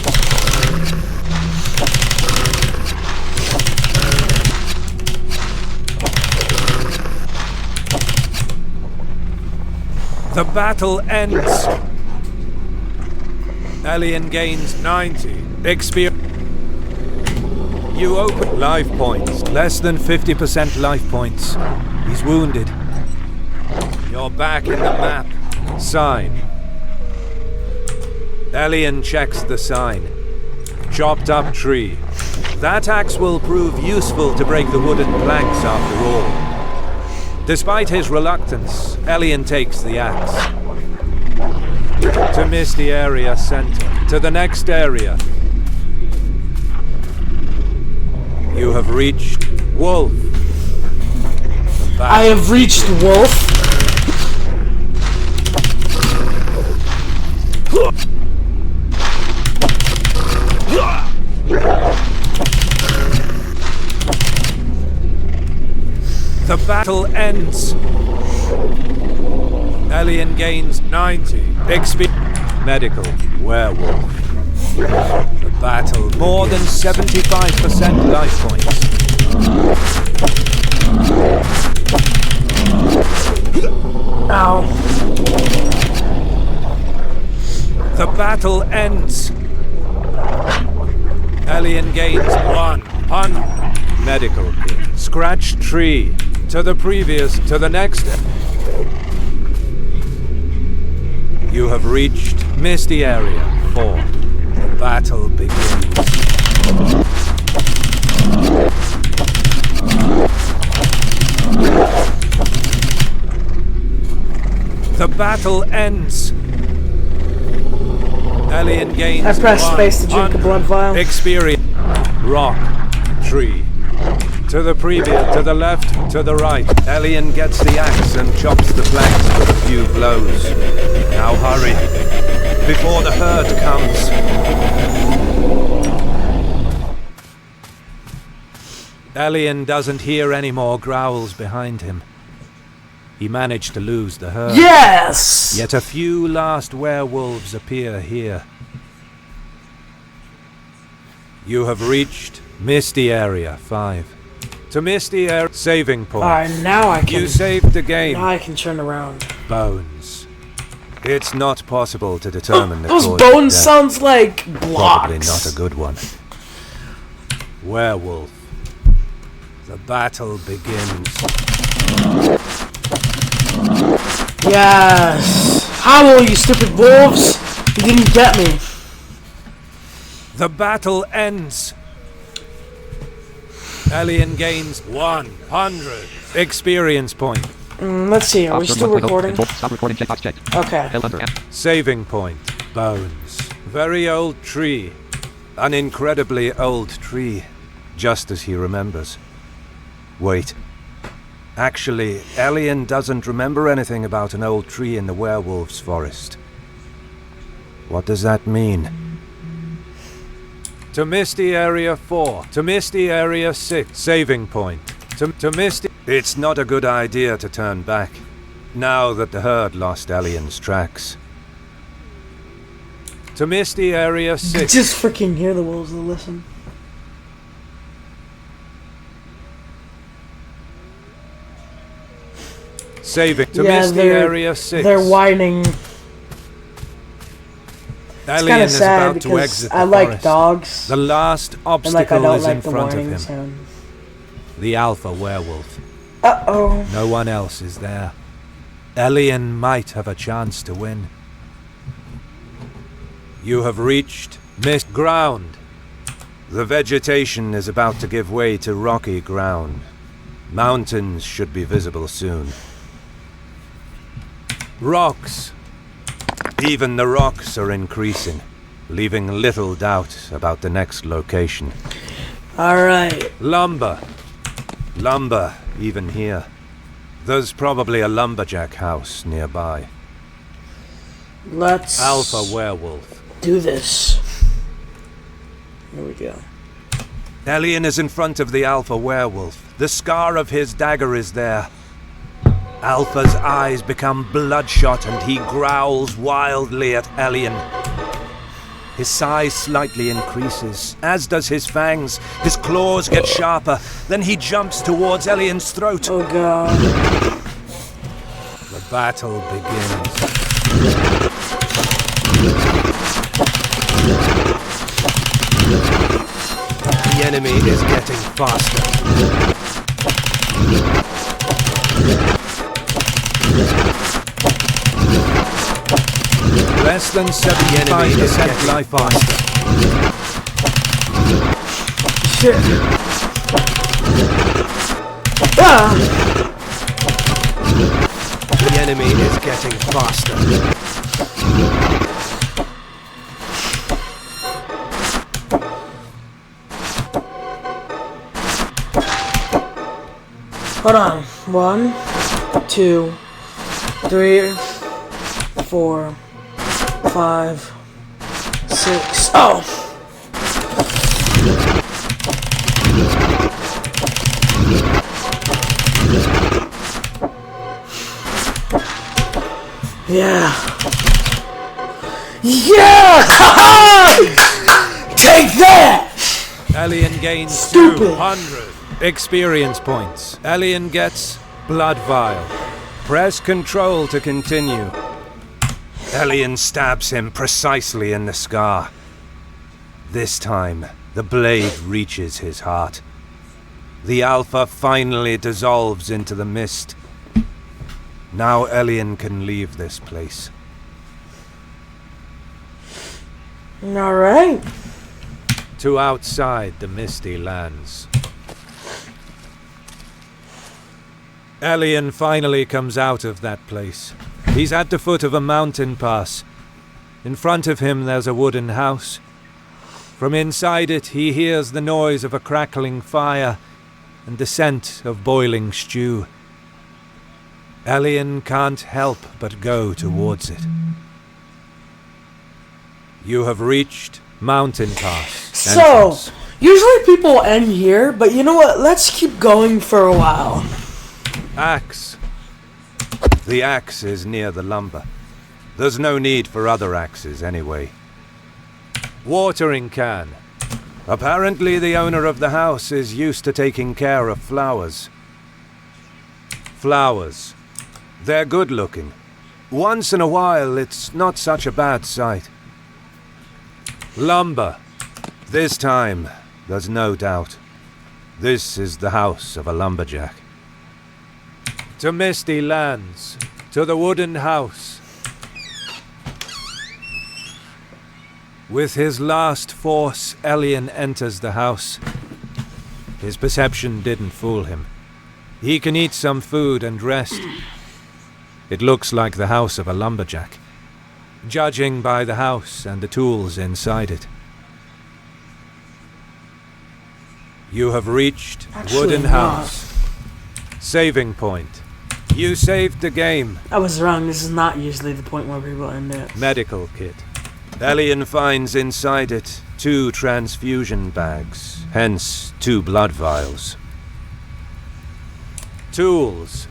[SPEAKER 3] The battle ends. Elian gains 90 experience. You open life points. Less than 50% life points. He's wounded. You're back in the map. Sign. Elian checks the sign. Chopped up tree. That axe will prove useful to break the wooden planks after all. Despite his reluctance, Elian takes the axe. To Misty Area Center. To the next area. You have reached Wolf.
[SPEAKER 2] I have reached Wolf.
[SPEAKER 3] The battle ends. Elian gains 90 XP. Medical werewolf. The battle more than 75% life points.
[SPEAKER 2] Ow.
[SPEAKER 3] The battle ends. Elian gains 100 medical kit. Scratch tree. To the previous, to the next. You have reached Misty Area 4. The battle begins. The battle ends. Elian gains.
[SPEAKER 2] I pressed space to drink a blood vial.
[SPEAKER 3] Experience. Rock. Tree. To the previous, to the left, to the right. Elian gets the axe and chops the planks with a few blows. Now hurry, before the herd comes. Elian doesn't hear any more growls behind him. He managed to lose the herd.
[SPEAKER 2] Yes!
[SPEAKER 3] Yet a few last werewolves appear here. You have reached Misty Area 5. To Misty Area saving point.
[SPEAKER 2] Alright, now I can.
[SPEAKER 3] You saved the game.
[SPEAKER 2] Now I can turn around.
[SPEAKER 3] Bones. It's not possible to determine the
[SPEAKER 2] Those
[SPEAKER 3] cause of
[SPEAKER 2] bones
[SPEAKER 3] death.
[SPEAKER 2] sounds like blocks.
[SPEAKER 3] Probably not a good one. Werewolf. The battle begins.
[SPEAKER 2] Yes. Howl, you stupid wolves. You didn't get me.
[SPEAKER 3] The battle ends. Elian gains 100 experience point.
[SPEAKER 2] Let's see. Are we
[SPEAKER 1] Option
[SPEAKER 2] still
[SPEAKER 1] 1.0.
[SPEAKER 2] recording?
[SPEAKER 1] Control. Stop recording. Checkbox checked.
[SPEAKER 2] Okay.
[SPEAKER 1] Held under.
[SPEAKER 3] Saving point. Bones. Very old tree. An incredibly old tree. Just as he remembers. Wait. Actually, Elian doesn't remember anything about an old tree in the werewolf's forest. What does that mean? To Misty Area 4. To Misty Area 6. Saving point. To Misty... It's not a good idea to turn back, now that the herd lost Elian's tracks. To Misty Area 6.
[SPEAKER 2] Just freaking hear the wolves and listen.
[SPEAKER 3] Saving. To
[SPEAKER 2] Yeah,
[SPEAKER 3] Misty
[SPEAKER 2] they're-
[SPEAKER 3] Area 6.
[SPEAKER 2] They're whining. It's
[SPEAKER 3] Elian
[SPEAKER 2] kind of
[SPEAKER 3] is
[SPEAKER 2] sad
[SPEAKER 3] about to
[SPEAKER 2] because
[SPEAKER 3] exit the
[SPEAKER 2] I like
[SPEAKER 3] forest.
[SPEAKER 2] dogs.
[SPEAKER 3] The last
[SPEAKER 2] And like I
[SPEAKER 3] obstacle
[SPEAKER 2] don't
[SPEAKER 3] is
[SPEAKER 2] like
[SPEAKER 3] in
[SPEAKER 2] the
[SPEAKER 3] front of
[SPEAKER 2] whining
[SPEAKER 3] him.
[SPEAKER 2] sound.
[SPEAKER 3] The alpha werewolf.
[SPEAKER 2] Uh-oh.
[SPEAKER 3] No one else is there. Elian might have a chance to win. You have reached mist ground. The vegetation is about to give way to rocky ground. Mountains should be visible soon. Rocks. Even the rocks are increasing, leaving little doubt about the next location.
[SPEAKER 2] Alright.
[SPEAKER 3] Lumber. Lumber, even here. There's probably a lumberjack house nearby.
[SPEAKER 2] Let's
[SPEAKER 3] Alpha werewolf.
[SPEAKER 2] do this. Here we go.
[SPEAKER 3] Elian is in front of the alpha werewolf. The scar of his dagger is there. Alpha's eyes become bloodshot and he growls wildly at Elian. His size slightly increases, as does his fangs. His claws get sharper. Then he jumps towards Elian's throat.
[SPEAKER 2] Oh god.
[SPEAKER 3] The battle begins. The enemy is getting faster. Less than 75% life faster.
[SPEAKER 2] Shit. Ah!
[SPEAKER 3] The enemy is getting faster.
[SPEAKER 2] Hold on. 1, 2, 3, 4, 5, 6. Oh! Yeah. Yeah! Take that!
[SPEAKER 3] Elian gains
[SPEAKER 2] Stupid.
[SPEAKER 3] 200 experience points. Elian gets Blood Vial. Press Control to continue. Elian stabs him precisely in the scar. This time, the blade reaches his heart. The Alpha finally dissolves into the mist. Now Elian can leave this place.
[SPEAKER 2] Alright.
[SPEAKER 3] To outside the misty lands. Elian finally comes out of that place. He's at the foot of a mountain pass. In front of him there's a wooden house. From inside it he hears the noise of a crackling fire and the scent of boiling stew. Elian can't help but go towards it. You have reached Mountain Pass.
[SPEAKER 2] So,
[SPEAKER 3] entrance.
[SPEAKER 2] usually people end here, but you know what? Let's keep going for a while.
[SPEAKER 3] Axe. The axe is near the lumber. There's no need for other axes anyway. Watering can. Apparently the owner of the house is used to taking care of flowers. Flowers. They're good looking. Once in a while it's not such a bad sight. Lumber. This time, there's no doubt. This is the house of a lumberjack. To misty lands. To the wooden house. With his last force, Elian enters the house. His perception didn't fool him. He can eat some food and rest. It looks like the house of a lumberjack, judging by the house and the tools inside it. You have reached wooden house. Saving point. You saved the game.
[SPEAKER 2] I was wrong. This is not usually the point where people end it.
[SPEAKER 3] Medical kit. Elian finds inside it 2 transfusion bags, hence 2 blood vials. Tools.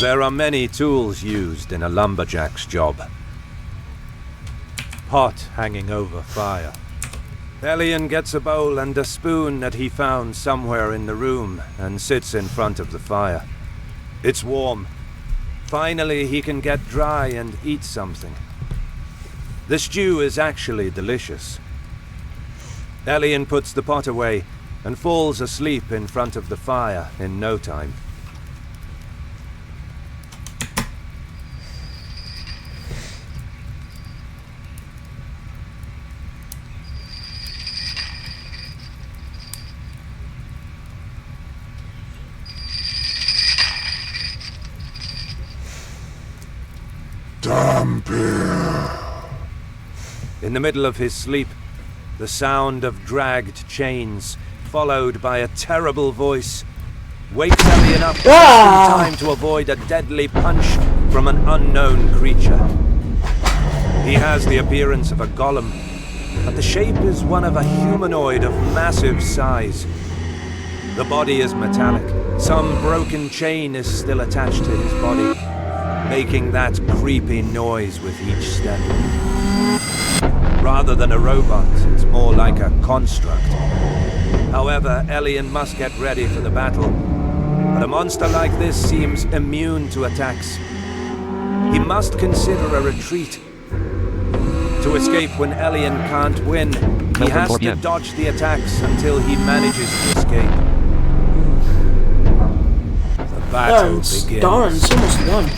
[SPEAKER 3] There are many tools used in a lumberjack's job. Pot hanging over fire. Elian gets a bowl and a spoon that he found somewhere in the room and sits in front of the fire. It's warm. Finally, he can get dry and eat something. The stew is actually delicious. Elian puts the pot away and falls asleep in front of the fire in no time. In the middle of his sleep, the sound of dragged chains, followed by a terrible voice, wakes Elian up just in time to avoid a deadly punch from an unknown creature. He has the appearance of a golem, but the shape is one of a humanoid of massive size. The body is metallic. Some broken chain is still attached to his body, making that creepy noise with each step. Rather than a robot, it's more like a construct. However, Elian must get ready for the battle. But a monster like this seems immune to attacks. He must consider a retreat. To escape when Elian can't win, he has to dodge the attacks until he manages to escape. The battle begins.
[SPEAKER 2] Darn, it's almost won.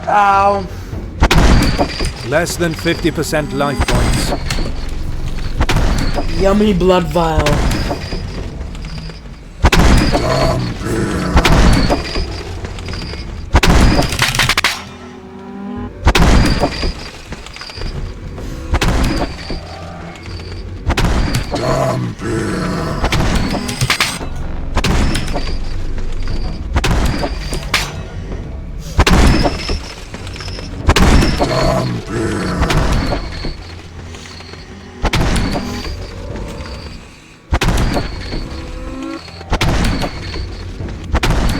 [SPEAKER 2] Ow.
[SPEAKER 3] Less than 50% life points.
[SPEAKER 2] Yummy blood vial.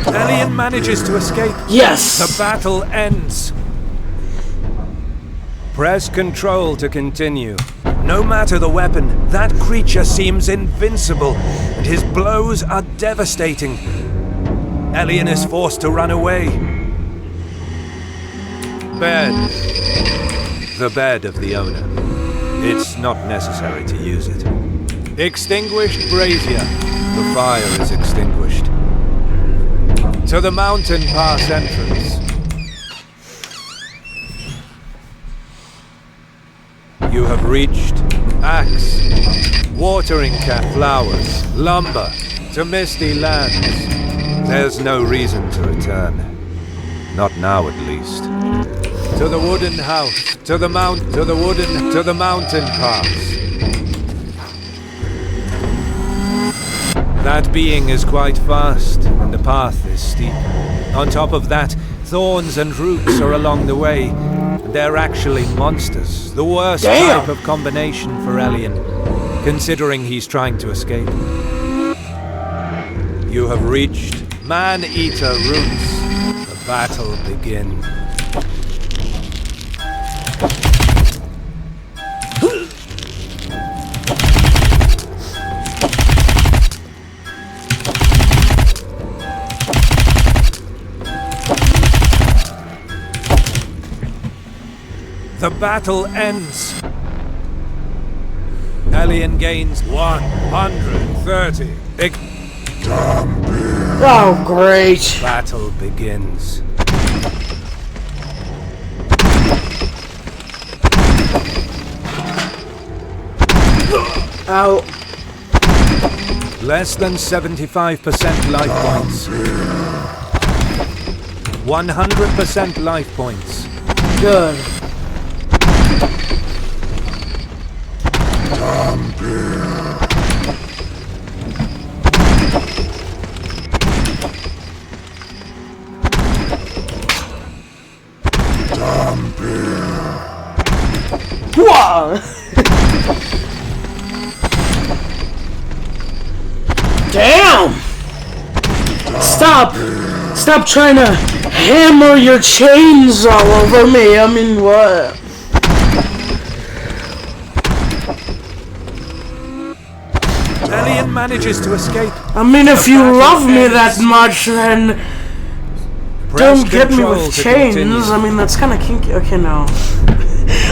[SPEAKER 3] Elian manages to escape.
[SPEAKER 2] Yes!
[SPEAKER 3] The battle ends. Press control to continue. No matter the weapon, that creature seems invincible, and his blows are devastating. Elian is forced to run away. Bed. The bed of the owner. It's not necessary to use it. Extinguished brazier. The fire is extinguished. To the mountain pass entrance. You have reached axe, watering can, flowers, lumber, to misty lands. There's no reason to return. Not now, at least. To the wooden house, to the mountain pass. That being is quite fast, and the path is steep. On top of that, thorns and roots are along the way. They're actually monsters. The worst type of combination for Elian, considering he's trying to escape. You have reached Man-Eater Roots. The battle begins. The battle ends. Alien gains 130.
[SPEAKER 2] Oh, great.
[SPEAKER 3] Battle begins.
[SPEAKER 2] Ow.
[SPEAKER 3] Less than 75% life points. 100% life points.
[SPEAKER 2] Good. Whoa! Damn! Stop! Stop trying to hammer your chains all over me. I mean, what?
[SPEAKER 3] Alien manages to escape.
[SPEAKER 2] I mean, if
[SPEAKER 3] The
[SPEAKER 2] you
[SPEAKER 3] battle
[SPEAKER 2] love me
[SPEAKER 3] ends.
[SPEAKER 2] that much, then
[SPEAKER 3] Press
[SPEAKER 2] don't get me
[SPEAKER 3] control
[SPEAKER 2] with
[SPEAKER 3] to
[SPEAKER 2] chains.
[SPEAKER 3] continue.
[SPEAKER 2] I mean, that's kind of kinky. Okay, no.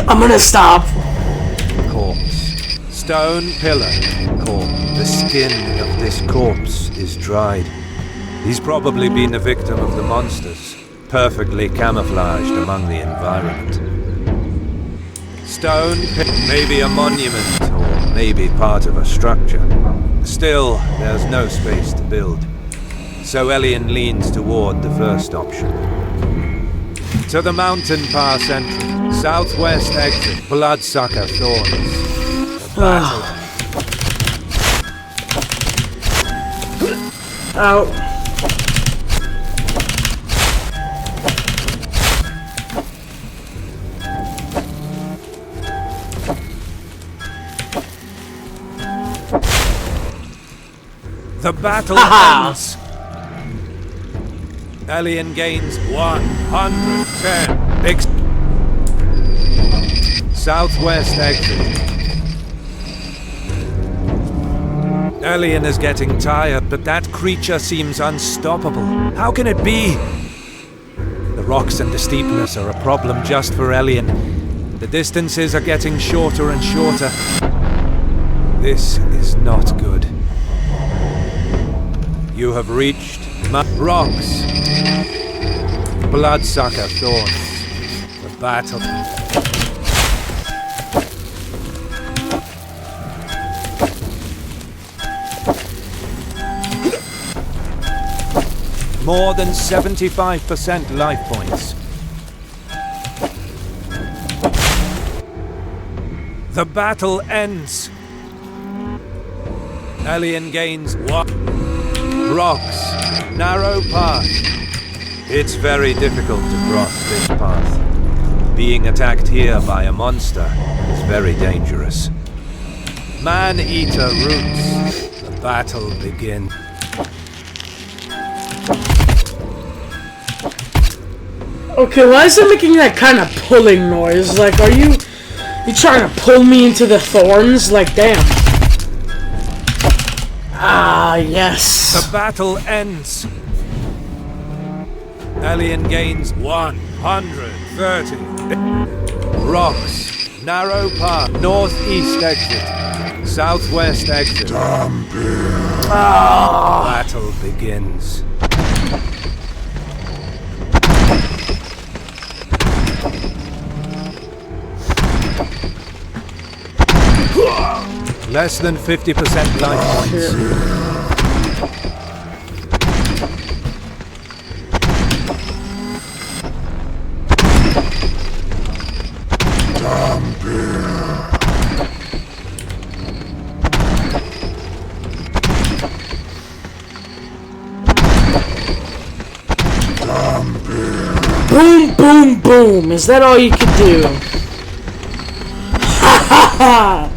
[SPEAKER 2] I'm gonna stop.
[SPEAKER 3] Corpse. Stone pillar. Corpse. The skin of this corpse is dried. He's probably been a victim of the monsters, perfectly camouflaged among the environment. Stone pillar. Maybe a monument, or maybe part of a structure. Still, there's no space to build. So Elian leans toward the first option. To the mountain pass entrance, southwest exit, Bloodsucker Thorns. The battle.
[SPEAKER 2] Out.
[SPEAKER 3] The battle
[SPEAKER 2] Haha.
[SPEAKER 3] ends. Alien gains 110. Southwest exit. Alien is getting tired, but that creature seems unstoppable. How can it be? The rocks and the steepness are a problem just for Alien. The distances are getting shorter and shorter. This is not good. You have reached rocks. Bloodsucker Thorns. The battle. More than 75% life points. The battle ends. Alien gains what? Rocks. Narrow path. It's very difficult to cross this path. Being attacked here by a monster is very dangerous. Man-eater roots. The battle begins.
[SPEAKER 2] Okay, why is it making that kind of pulling noise? Like, are you trying to pull me into the thorns? Like, damn. Ah, yes.
[SPEAKER 3] The battle ends. Alien gains 130. Rocks. Narrow path. Northeast exit. Southwest exit. Battle begins. Less than 50% life points.
[SPEAKER 2] Boom, boom, boom. Is that all you could do? Ha ha ha!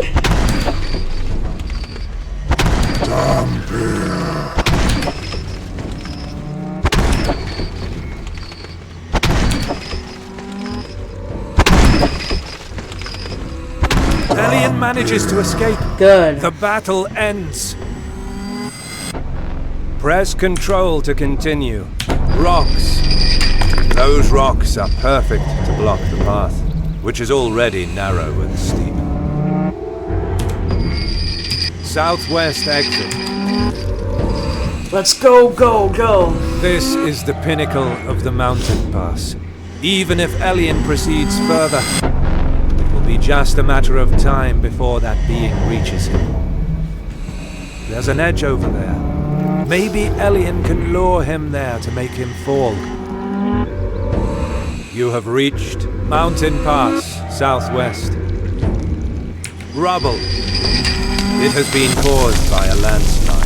[SPEAKER 3] Alien manages to escape.
[SPEAKER 2] Good.
[SPEAKER 3] The battle ends. Press control to continue. Rocks. Those rocks are perfect to block the path. which is already narrow and steep. Southwest exit.
[SPEAKER 2] Let's go, go, go.
[SPEAKER 3] This is the pinnacle of the mountain pass. Even if Elian proceeds further, it will be just a matter of time before that being reaches him. There's an edge over there. Maybe Elian can lure him there to make him fall. You have reached Mountain Pass, southwest. Rubble. It has been caused by a landslide.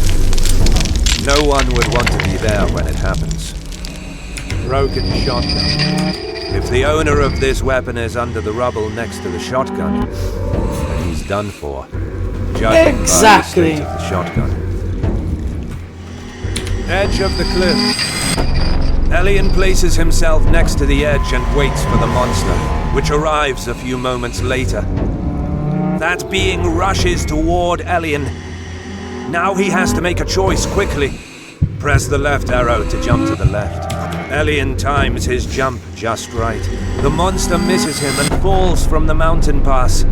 [SPEAKER 3] No one would want to be there when it happens. Broken shotgun. If the owner of this weapon is under the rubble next to the shotgun, then he's done for. Judging by the
[SPEAKER 2] Exactly.
[SPEAKER 3] state of the shotgun. Edge of the cliff. Elian places himself next to the edge and waits for the monster, which arrives a few moments later. That being rushes toward Elian. Now he has to make a choice quickly. Press the left arrow to jump to the left. Elian times his jump just right. The monster misses him and falls from the mountain pass.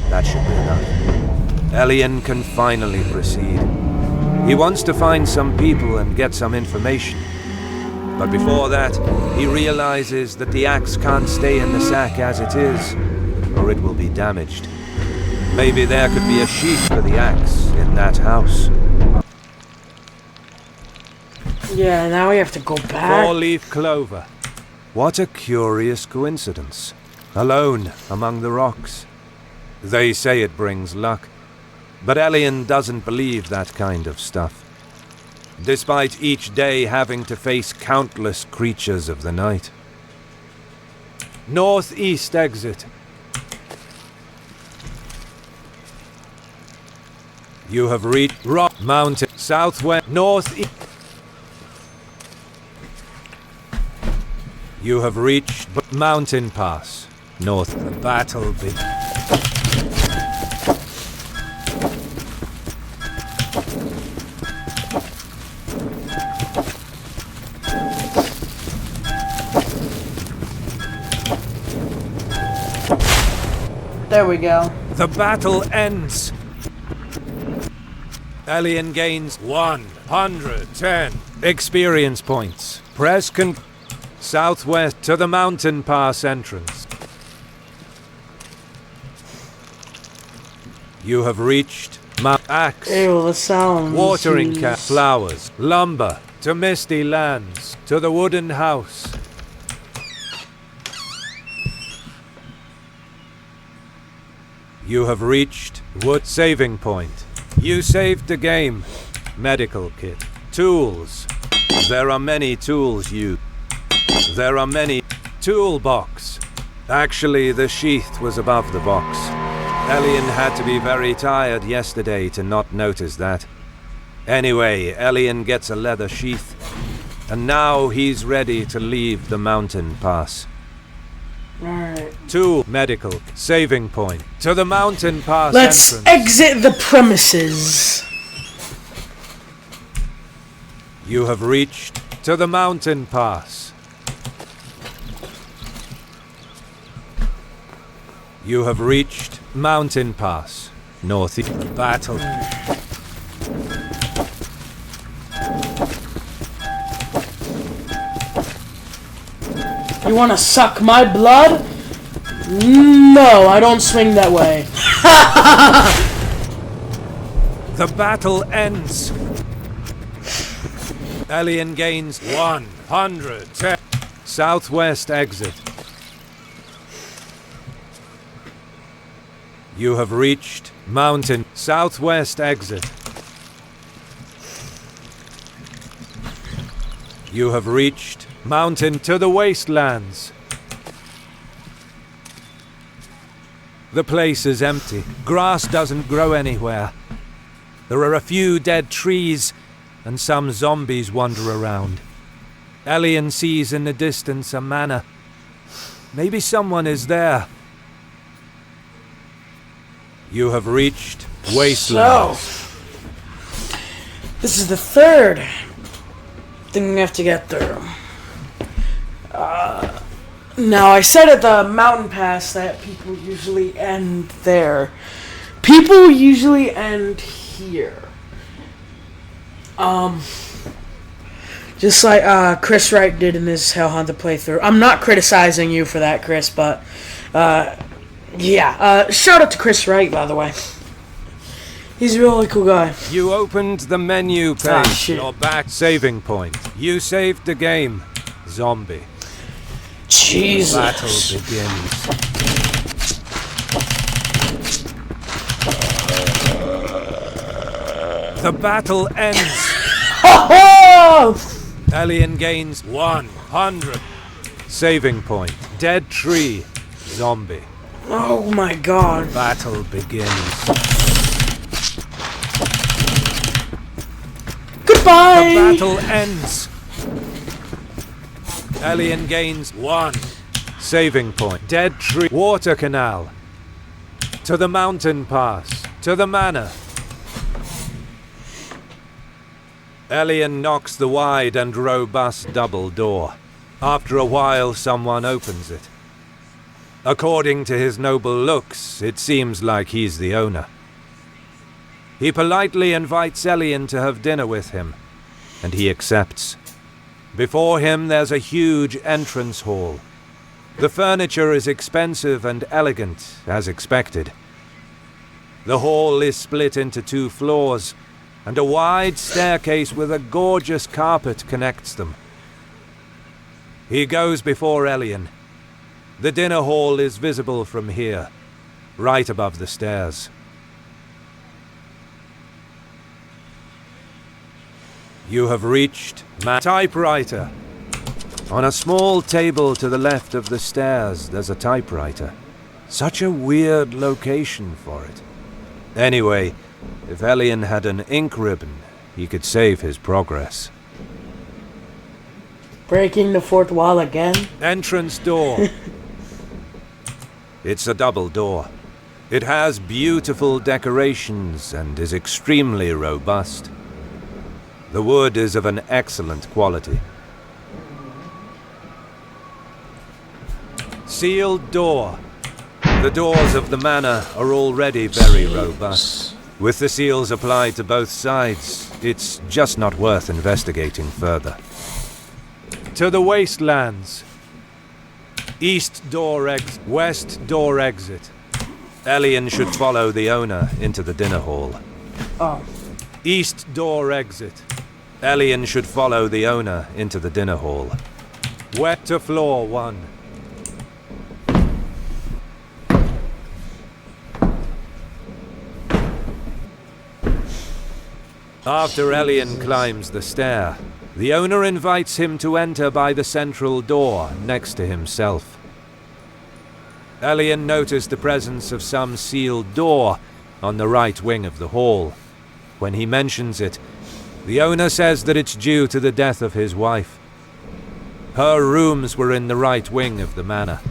[SPEAKER 3] That should be enough. Elian can finally proceed. He wants to find some people and get some information. But before that, he realizes that the axe can't stay in the sack as it is, or it will be damaged. Maybe there could be a sheath for the axe in that house.
[SPEAKER 2] Yeah, now we have to go back.
[SPEAKER 3] Four-leaf clover. What a curious coincidence. Alone among the rocks. They say it brings luck, but Elian doesn't believe that kind of stuff. Despite each day having to face countless creatures of the night. Northeast exit. You have reached Rock Mountain, southwest, northeast. You have reached Mountain Pass, north. The battle begins.
[SPEAKER 2] There we go.
[SPEAKER 3] The battle ends. Elian gains 110 experience points. Press southwest to the mountain pass entrance. You have reached Axe,
[SPEAKER 2] Ew, the sounds.
[SPEAKER 3] watering
[SPEAKER 2] Jeez.
[SPEAKER 3] can, flowers, lumber, to misty lands, to the wooden house. You have reached wood saving point. You saved the game. Medical kit. Tools. There are many tools There are many. Toolbox. Actually, the sheath was above the box. Elian had to be very tired yesterday to not notice that. Anyway, Elian gets a leather sheath. And now he's ready to leave the mountain pass.
[SPEAKER 2] Alright.
[SPEAKER 3] Tool. Medical. Saving point. To the mountain pass
[SPEAKER 2] Let's
[SPEAKER 3] entrance.
[SPEAKER 2] exit the premises.
[SPEAKER 3] You have reached to the mountain pass. You have reached mountain pass. Northeast battle.
[SPEAKER 2] You wanna suck my blood? No, I don't swing that way.
[SPEAKER 3] The battle ends. Elian gains 110. Southwest exit. You have reached mountain. Southwest exit. You have reached mountain to the wastelands. The place is empty. Grass doesn't grow anywhere. There are a few dead trees, and some zombies wander around. Elian sees in the distance a manor. Maybe someone is there. You have reached wastelands.
[SPEAKER 2] So, this is the third thing we have to get through. Now, I said at the mountain pass that people usually end there. People usually end here. Just like Chris Wright did in his Hellhunter playthrough. I'm not criticizing you for that, Chris, but yeah. Shout out to Chris Wright, by the way. He's a really cool guy.
[SPEAKER 3] You opened the menu page.
[SPEAKER 2] Ah, shit.
[SPEAKER 3] You're back. Saving point. You saved the game. Zombie.
[SPEAKER 2] Jesus.
[SPEAKER 3] Battle begins. The battle ends.
[SPEAKER 2] Oh!
[SPEAKER 3] Alien gains 100. Saving point. Dead tree. Zombie.
[SPEAKER 2] Oh my god.
[SPEAKER 3] Battle begins.
[SPEAKER 2] Goodbye!
[SPEAKER 3] The battle ends. Alien gains 1. Saving point. Dead tree. Water canal. To the mountain pass. To the manor. Alien knocks the wide and robust double door. After a while, someone opens it. According to his noble looks, it seems like he's the owner. He politely invites Alien to have dinner with him, and he accepts. Before him, there's a huge entrance hall. The furniture is expensive and elegant, as expected. The hall is split into 2 floors, and a wide staircase with a gorgeous carpet connects them. He goes before Alien. The dinner hall is visible from here, right above the stairs. You have reached my typewriter. On a small table to the left of the stairs, there's a typewriter. Such a weird location for it. Anyway, if Alien had an ink ribbon, he could save his progress.
[SPEAKER 2] Breaking the fourth wall again?
[SPEAKER 3] Entrance door. It's a double door. It has beautiful decorations and is extremely robust. The wood is of an excellent quality. Sealed door. The doors of the manor are already very robust. With the seals applied to both sides, it's just not worth investigating further. To the wastelands. East door exit, west door exit. Alien should follow the owner into the dinner hall.
[SPEAKER 2] Oh.
[SPEAKER 3] East door exit. Alien should follow the owner into the dinner hall. Wet to floor 1. After Alien climbs the stair, the owner invites him to enter by the central door next to himself. Alien noticed the presence of some sealed door on the right wing of the hall. When he mentions it, the owner says that it's due to the death of his wife. Her rooms were in the right wing of the manor,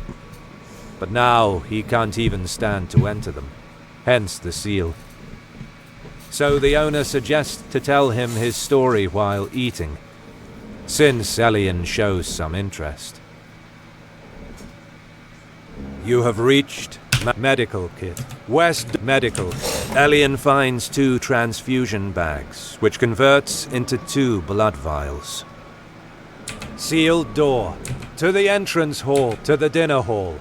[SPEAKER 3] but now he can't even stand to enter them, hence the seal. So the owner suggests to tell him his story while eating, since Alien shows some interest. You have reached medical kit. West medical. Alien finds 2 transfusion bags, which converts into 2 blood vials. Sealed door. To the entrance hall. To the dinner hall.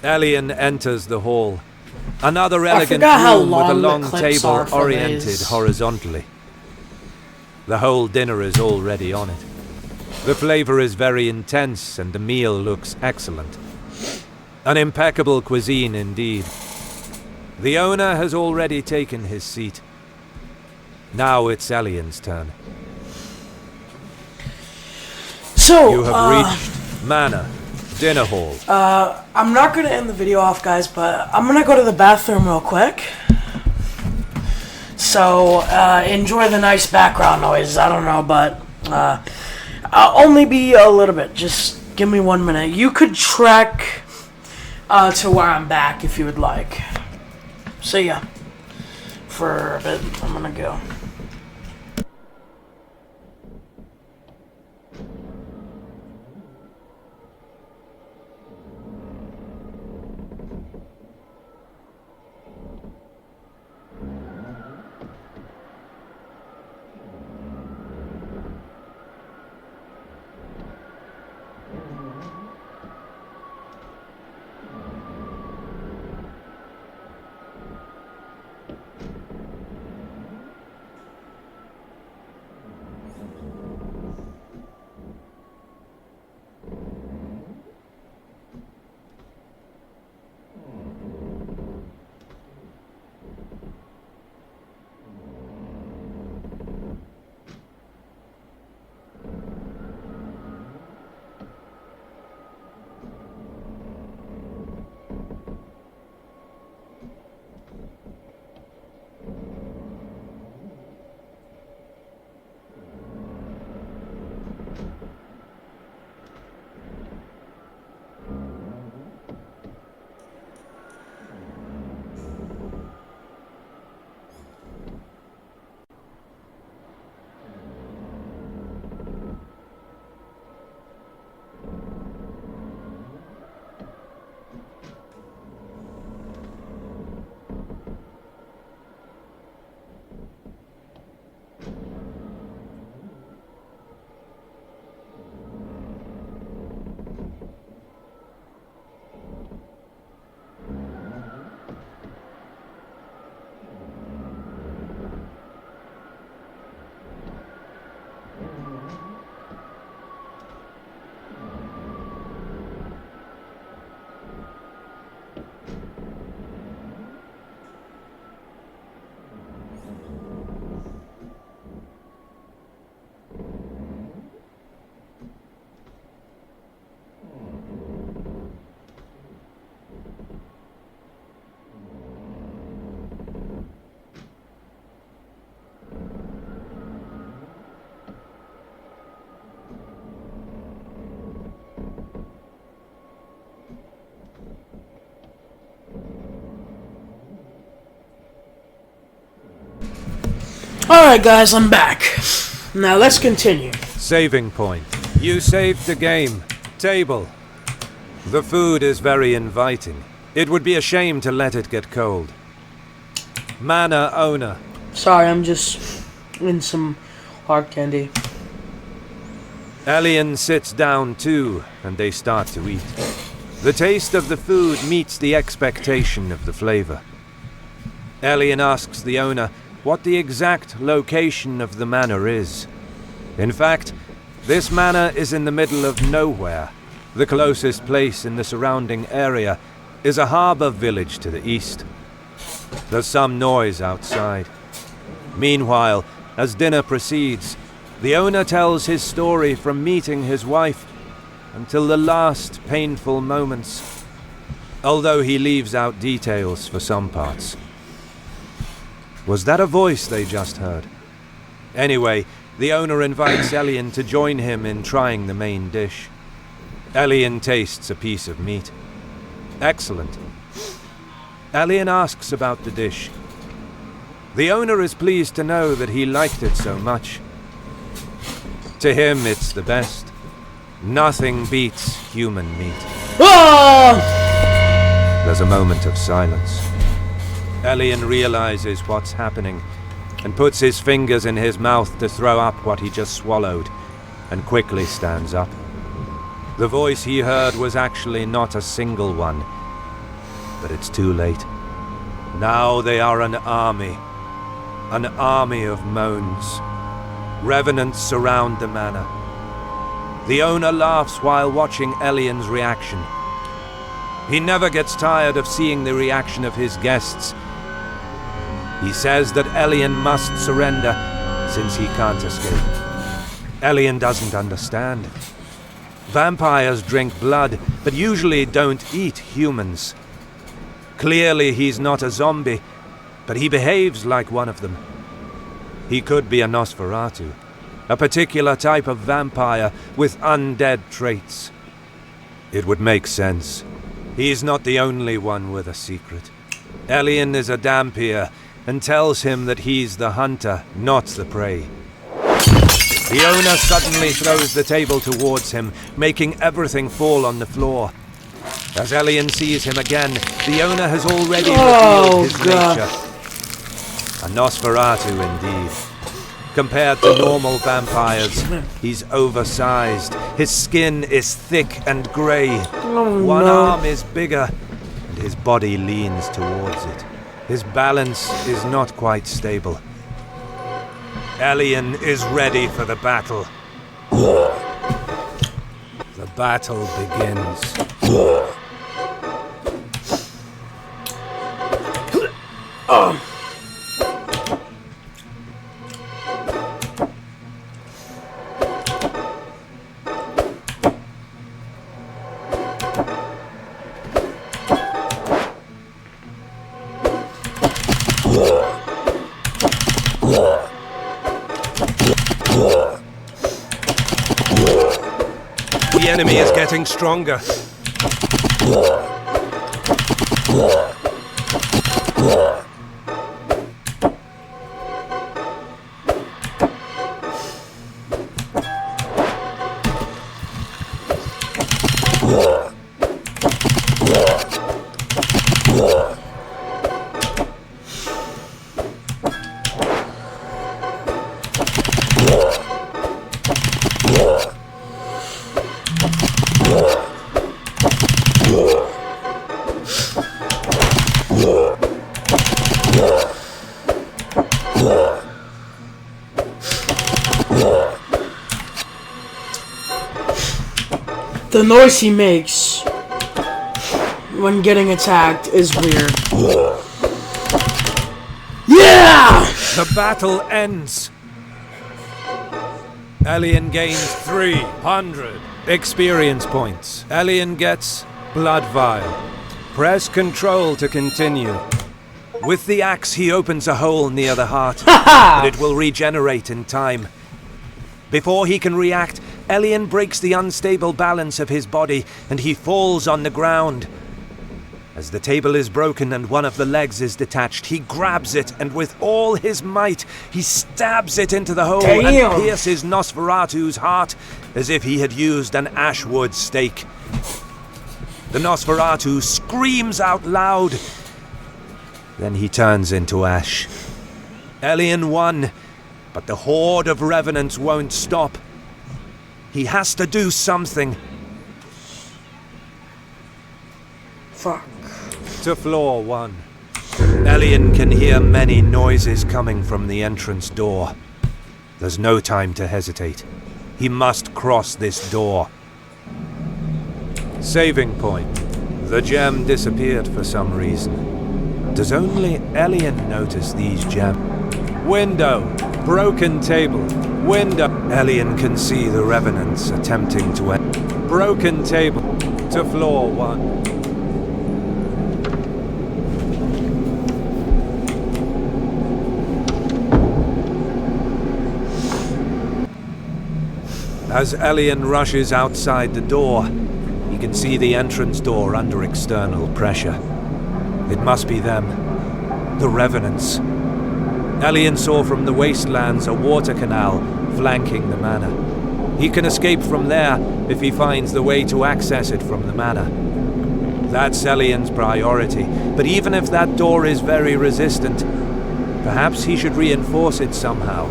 [SPEAKER 3] Alien enters the hall. Another elegant room with a long table oriented horizontally. The whole dinner is already on it. The flavor is very intense and the meal looks excellent. An impeccable cuisine indeed. The owner has already taken his seat. Now it's Alien's turn.
[SPEAKER 2] So,
[SPEAKER 3] you have reached Manor. Dinner hall.
[SPEAKER 2] I'm not gonna end the video off, guys, but I'm gonna go to the bathroom real quick. So, enjoy the nice background noise. I don't know, but I'll only be a little bit. Just give me 1 minute. You could track to where I'm back if you would like. See ya. For a bit, I'm gonna go. Alright guys, I'm back. Now let's continue.
[SPEAKER 3] Saving point. You saved the game. Table. The food is very inviting. It would be a shame to let it get cold. Manor owner.
[SPEAKER 2] Sorry, I'm just in some hard candy.
[SPEAKER 3] Elian sits down too, and they start to eat. The taste of the food meets the expectation of the flavor. Elian asks the owner what the exact location of the manor is. In fact, this manor is in the middle of nowhere. The closest place in the surrounding area is a harbor village to the east. There's some noise outside. Meanwhile, as dinner proceeds, the owner tells his story from meeting his wife until the last painful moments, although he leaves out details for some parts. Was that a voice they just heard? Anyway, the owner invites Elian to join him in trying the main dish. Elian tastes a piece of meat. Excellent. Elian asks about the dish. The owner is pleased to know that he liked it so much. To him, it's the best. Nothing beats human meat.
[SPEAKER 2] Oh!
[SPEAKER 3] There's a moment of silence. Elian realizes what's happening and puts his fingers in his mouth to throw up what he just swallowed, and quickly stands up. The voice he heard was actually not a single one, but it's too late. Now they are an army of moans. Revenants surround the manor. The owner laughs while watching Elian's reaction. He never gets tired of seeing the reaction of his guests. He says that Elian must surrender, since he can't escape. Elian doesn't understand. Vampires drink blood, but usually don't eat humans. Clearly he's not a zombie, but he behaves like one of them. He could be a Nosferatu, a particular type of vampire with undead traits. It would make sense. He's not the only one with a secret. Elian is a Dhampir, and tells him that he's the hunter, not the prey. The owner suddenly throws the table towards him, making everything fall on the floor. As Elian sees him again, the owner has already revealed his nature. A Nosferatu indeed. Compared to normal vampires, he's oversized. His skin is thick and grey. One arm is bigger, and his body leans towards it. His balance is not quite stable. Elian is ready for the battle. The battle begins. The enemy is getting stronger.
[SPEAKER 2] The noise he makes when getting attacked is weird. Yeah!
[SPEAKER 3] The battle ends. Elian gains 300 experience points. Elian gets Blood Vial. Press Control to continue. With the axe, he opens a hole near the heart, but it will regenerate in time. Before he can react, Elian breaks the unstable balance of his body, and he falls on the ground. As the table is broken and one of the legs is detached, he grabs it and with all his might, he stabs it into the hole and pierces Nosferatu's heart as if he had used an ashwood stake. The Nosferatu screams out loud. Then he turns into ash. Elien won, but the horde of revenants won't stop. He has to do something.
[SPEAKER 2] Fuck.
[SPEAKER 3] To floor 1. Elien can hear many noises coming from the entrance door. There's no time to hesitate. He must cross this door. Saving point. The gem disappeared for some reason. Does only Elien notice these gems? Window. Broken table. Window. Elien can see the revenants attempting to enter. Broken table. To floor 1. As Elien rushes outside the door, he can see the entrance door under external pressure. It must be them. The Revenants. Elien saw from the wastelands a water canal flanking the manor. He can escape from there if he finds the way to access it from the manor. That's Elien's priority, but even if that door is very resistant, perhaps he should reinforce it somehow.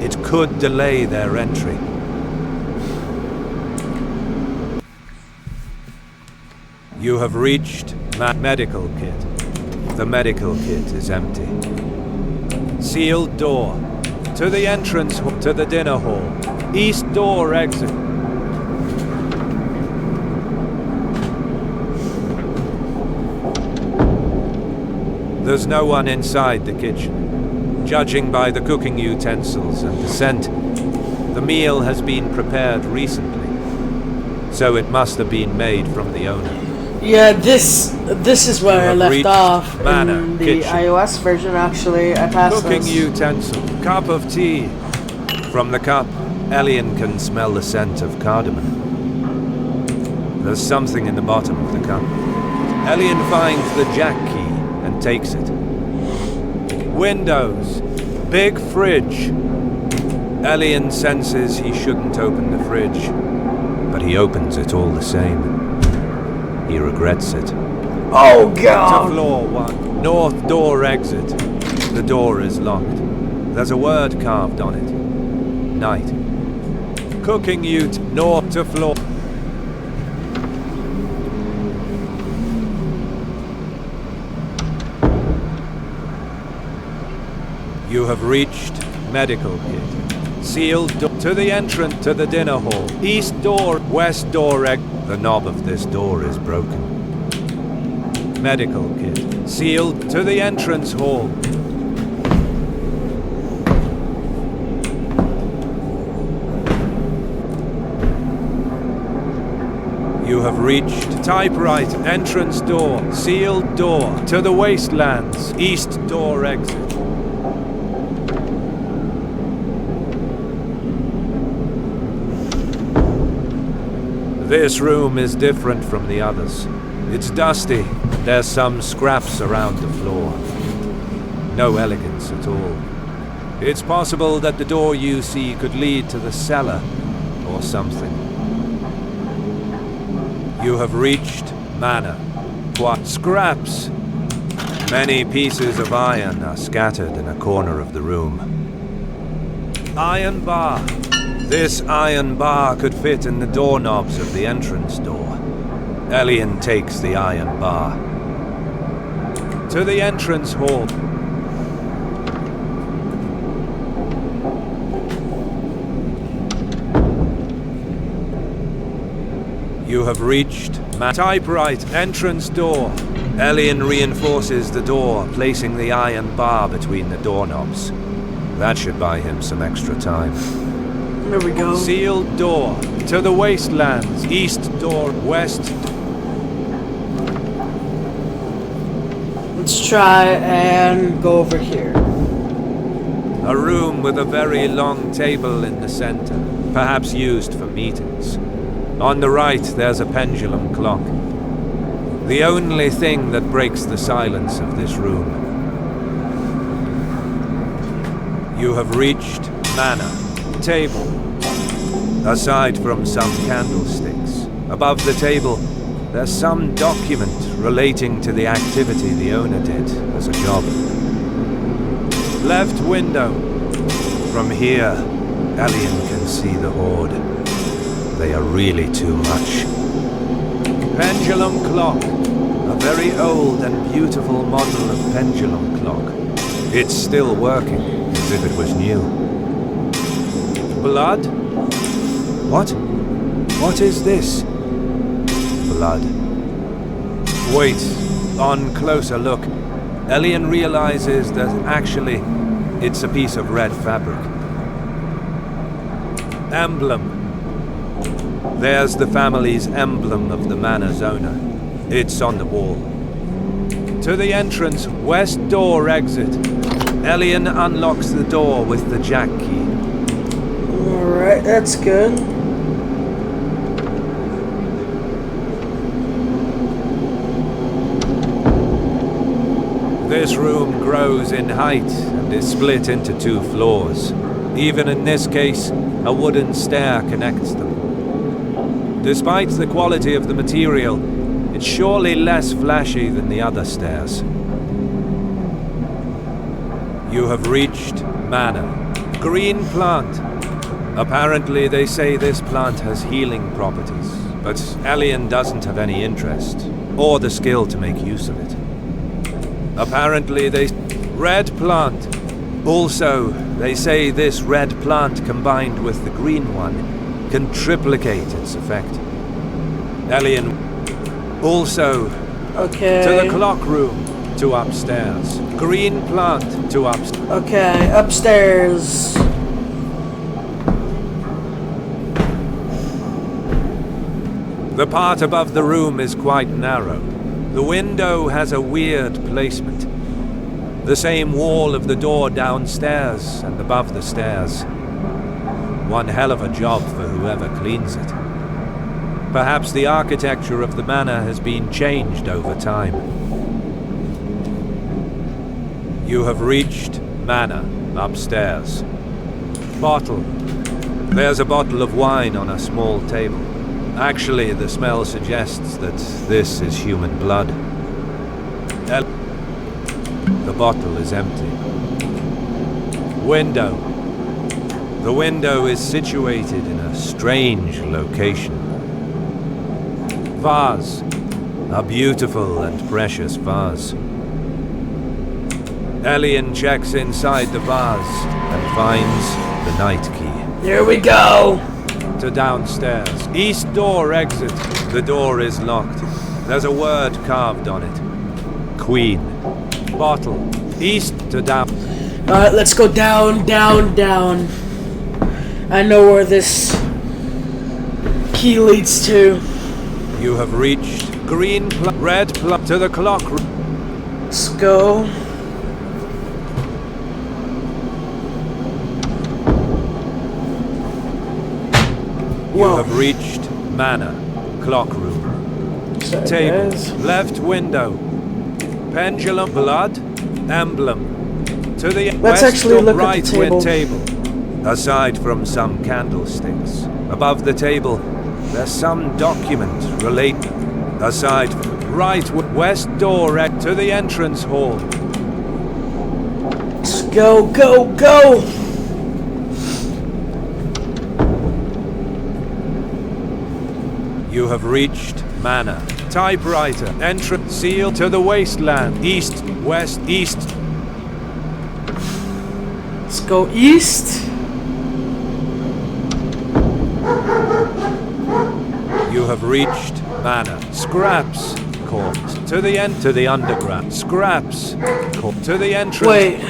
[SPEAKER 3] It could delay their entry. You have reached medical kit. The medical kit is empty. Sealed door. To the entrance to the dinner hall. East door exit. There's no one inside the kitchen. Judging by the cooking utensils and the scent, the meal has been prepared recently. So it must have been made from the owner.
[SPEAKER 2] Yeah, this is where I left off
[SPEAKER 3] manor,
[SPEAKER 2] in the
[SPEAKER 3] kitchen.
[SPEAKER 2] iOS version. Actually, I passed
[SPEAKER 3] Cooking
[SPEAKER 2] this.
[SPEAKER 3] utensil. Cup of tea. From the cup, Elien can smell the scent of cardamom. There's something in the bottom of the cup. Elien finds the jack key and takes it. Windows. Big fridge. Elien senses he shouldn't open the fridge, but he opens it all the same. He regrets it.
[SPEAKER 2] Oh
[SPEAKER 3] To
[SPEAKER 2] god!
[SPEAKER 3] floor 1. North door exit. The door is locked. There's a word carved on it. Night. Cooking north to floor. You have reached medical kit. Sealed to the entrance to the dinner hall. East door, west door exit. The knob of this door is broken. Medical kit. Sealed to the entrance hall. You have reached typewriter entrance door. Sealed door to the wastelands. East door exit. This room is different from the others. It's dusty. There's some scraps around the floor. No elegance at all. It's possible that the door you see could lead to the cellar or something. You have reached manor. What scraps? Many pieces of iron are scattered in a corner of the room. Iron bar. This iron bar could fit in the doorknobs of the entrance door. Elien takes the iron bar. To the entrance hall. You have reached typewriter entrance door. Elien reinforces the door, placing the iron bar between the doorknobs. That should buy him some extra time.
[SPEAKER 2] There we go.
[SPEAKER 3] Sealed door to the wastelands. East door, west.
[SPEAKER 2] Let's try and go over here.
[SPEAKER 3] A room with a very long table in the center, perhaps used for meetings. On the right, there's a pendulum clock. The only thing that breaks the silence of this room. You have reached Manor. Table. Aside from some candlesticks, above the table, there's some document relating to the activity the owner did as a job. Left window. From here, Elian can see the Horde. They are really too much. Pendulum clock. A very old and beautiful model of pendulum clock. It's still working, as if it was new. Blood? What? What is this? Blood. Wait, on closer look, Elian realizes that actually, it's a piece of red fabric. Emblem. There's the family's emblem of the manor's owner. It's on the wall. To the entrance, west door exit. Elian unlocks the door with the jack key.
[SPEAKER 2] Alright, that's good.
[SPEAKER 3] This room grows in height and is split into 2 floors. Even in this case, a wooden stair connects them. Despite the quality of the material, it's surely less flashy than the other stairs. You have reached Manor. Green plant. Apparently they say this plant has healing properties, but Elian doesn't have any interest, or the skill to make use of it. Apparently they... Red plant. Also, they say this red plant combined with the green one can triplicate its effect. Elian... Also,
[SPEAKER 2] Okay.
[SPEAKER 3] to the clock room, to upstairs. Green plant, to upstairs.
[SPEAKER 2] Okay, upstairs.
[SPEAKER 3] The part above the room is quite narrow. The window has a weird placement. The same wall of the door downstairs and above the stairs. One hell of a job for whoever cleans it. Perhaps the architecture of the manor has been changed over time. You have reached Manor, upstairs. Bottle. There's a bottle of wine on a small table. Actually, the smell suggests that this is human blood. The bottle is empty. Window. The window is situated in a strange location. Vase. A beautiful and precious vase. Elian checks inside the vase and finds the night key.
[SPEAKER 2] Here we go.
[SPEAKER 3] To downstairs. East door exit. The door is locked. There's a word carved on it. Queen. Bottle. East to down.
[SPEAKER 2] Alright, let's go down, down, down. I know where this key leads to.
[SPEAKER 3] You have reached green red to the clock room.
[SPEAKER 2] Let's go.
[SPEAKER 3] You
[SPEAKER 2] Whoa.
[SPEAKER 3] have reached Manor. Clock room.
[SPEAKER 2] Sorry,
[SPEAKER 3] Table.
[SPEAKER 2] guys.
[SPEAKER 3] Left window. Pendulum. Blood. Emblem. To the
[SPEAKER 2] Let's
[SPEAKER 3] west
[SPEAKER 2] actually
[SPEAKER 3] door,
[SPEAKER 2] look at the
[SPEAKER 3] right
[SPEAKER 2] table.
[SPEAKER 3] table. Aside from some candlesticks, above the table, there's some document related. Aside, right west door to the entrance hall.
[SPEAKER 2] Let's go, go, go.
[SPEAKER 3] You have reached Manor. Typewriter. Entrance seal to the wasteland. East, west, east.
[SPEAKER 2] Let's go east.
[SPEAKER 3] You have reached Manor. Scraps. Court. To the end. To the underground. Scraps. Court. To the entrance.
[SPEAKER 2] Wait.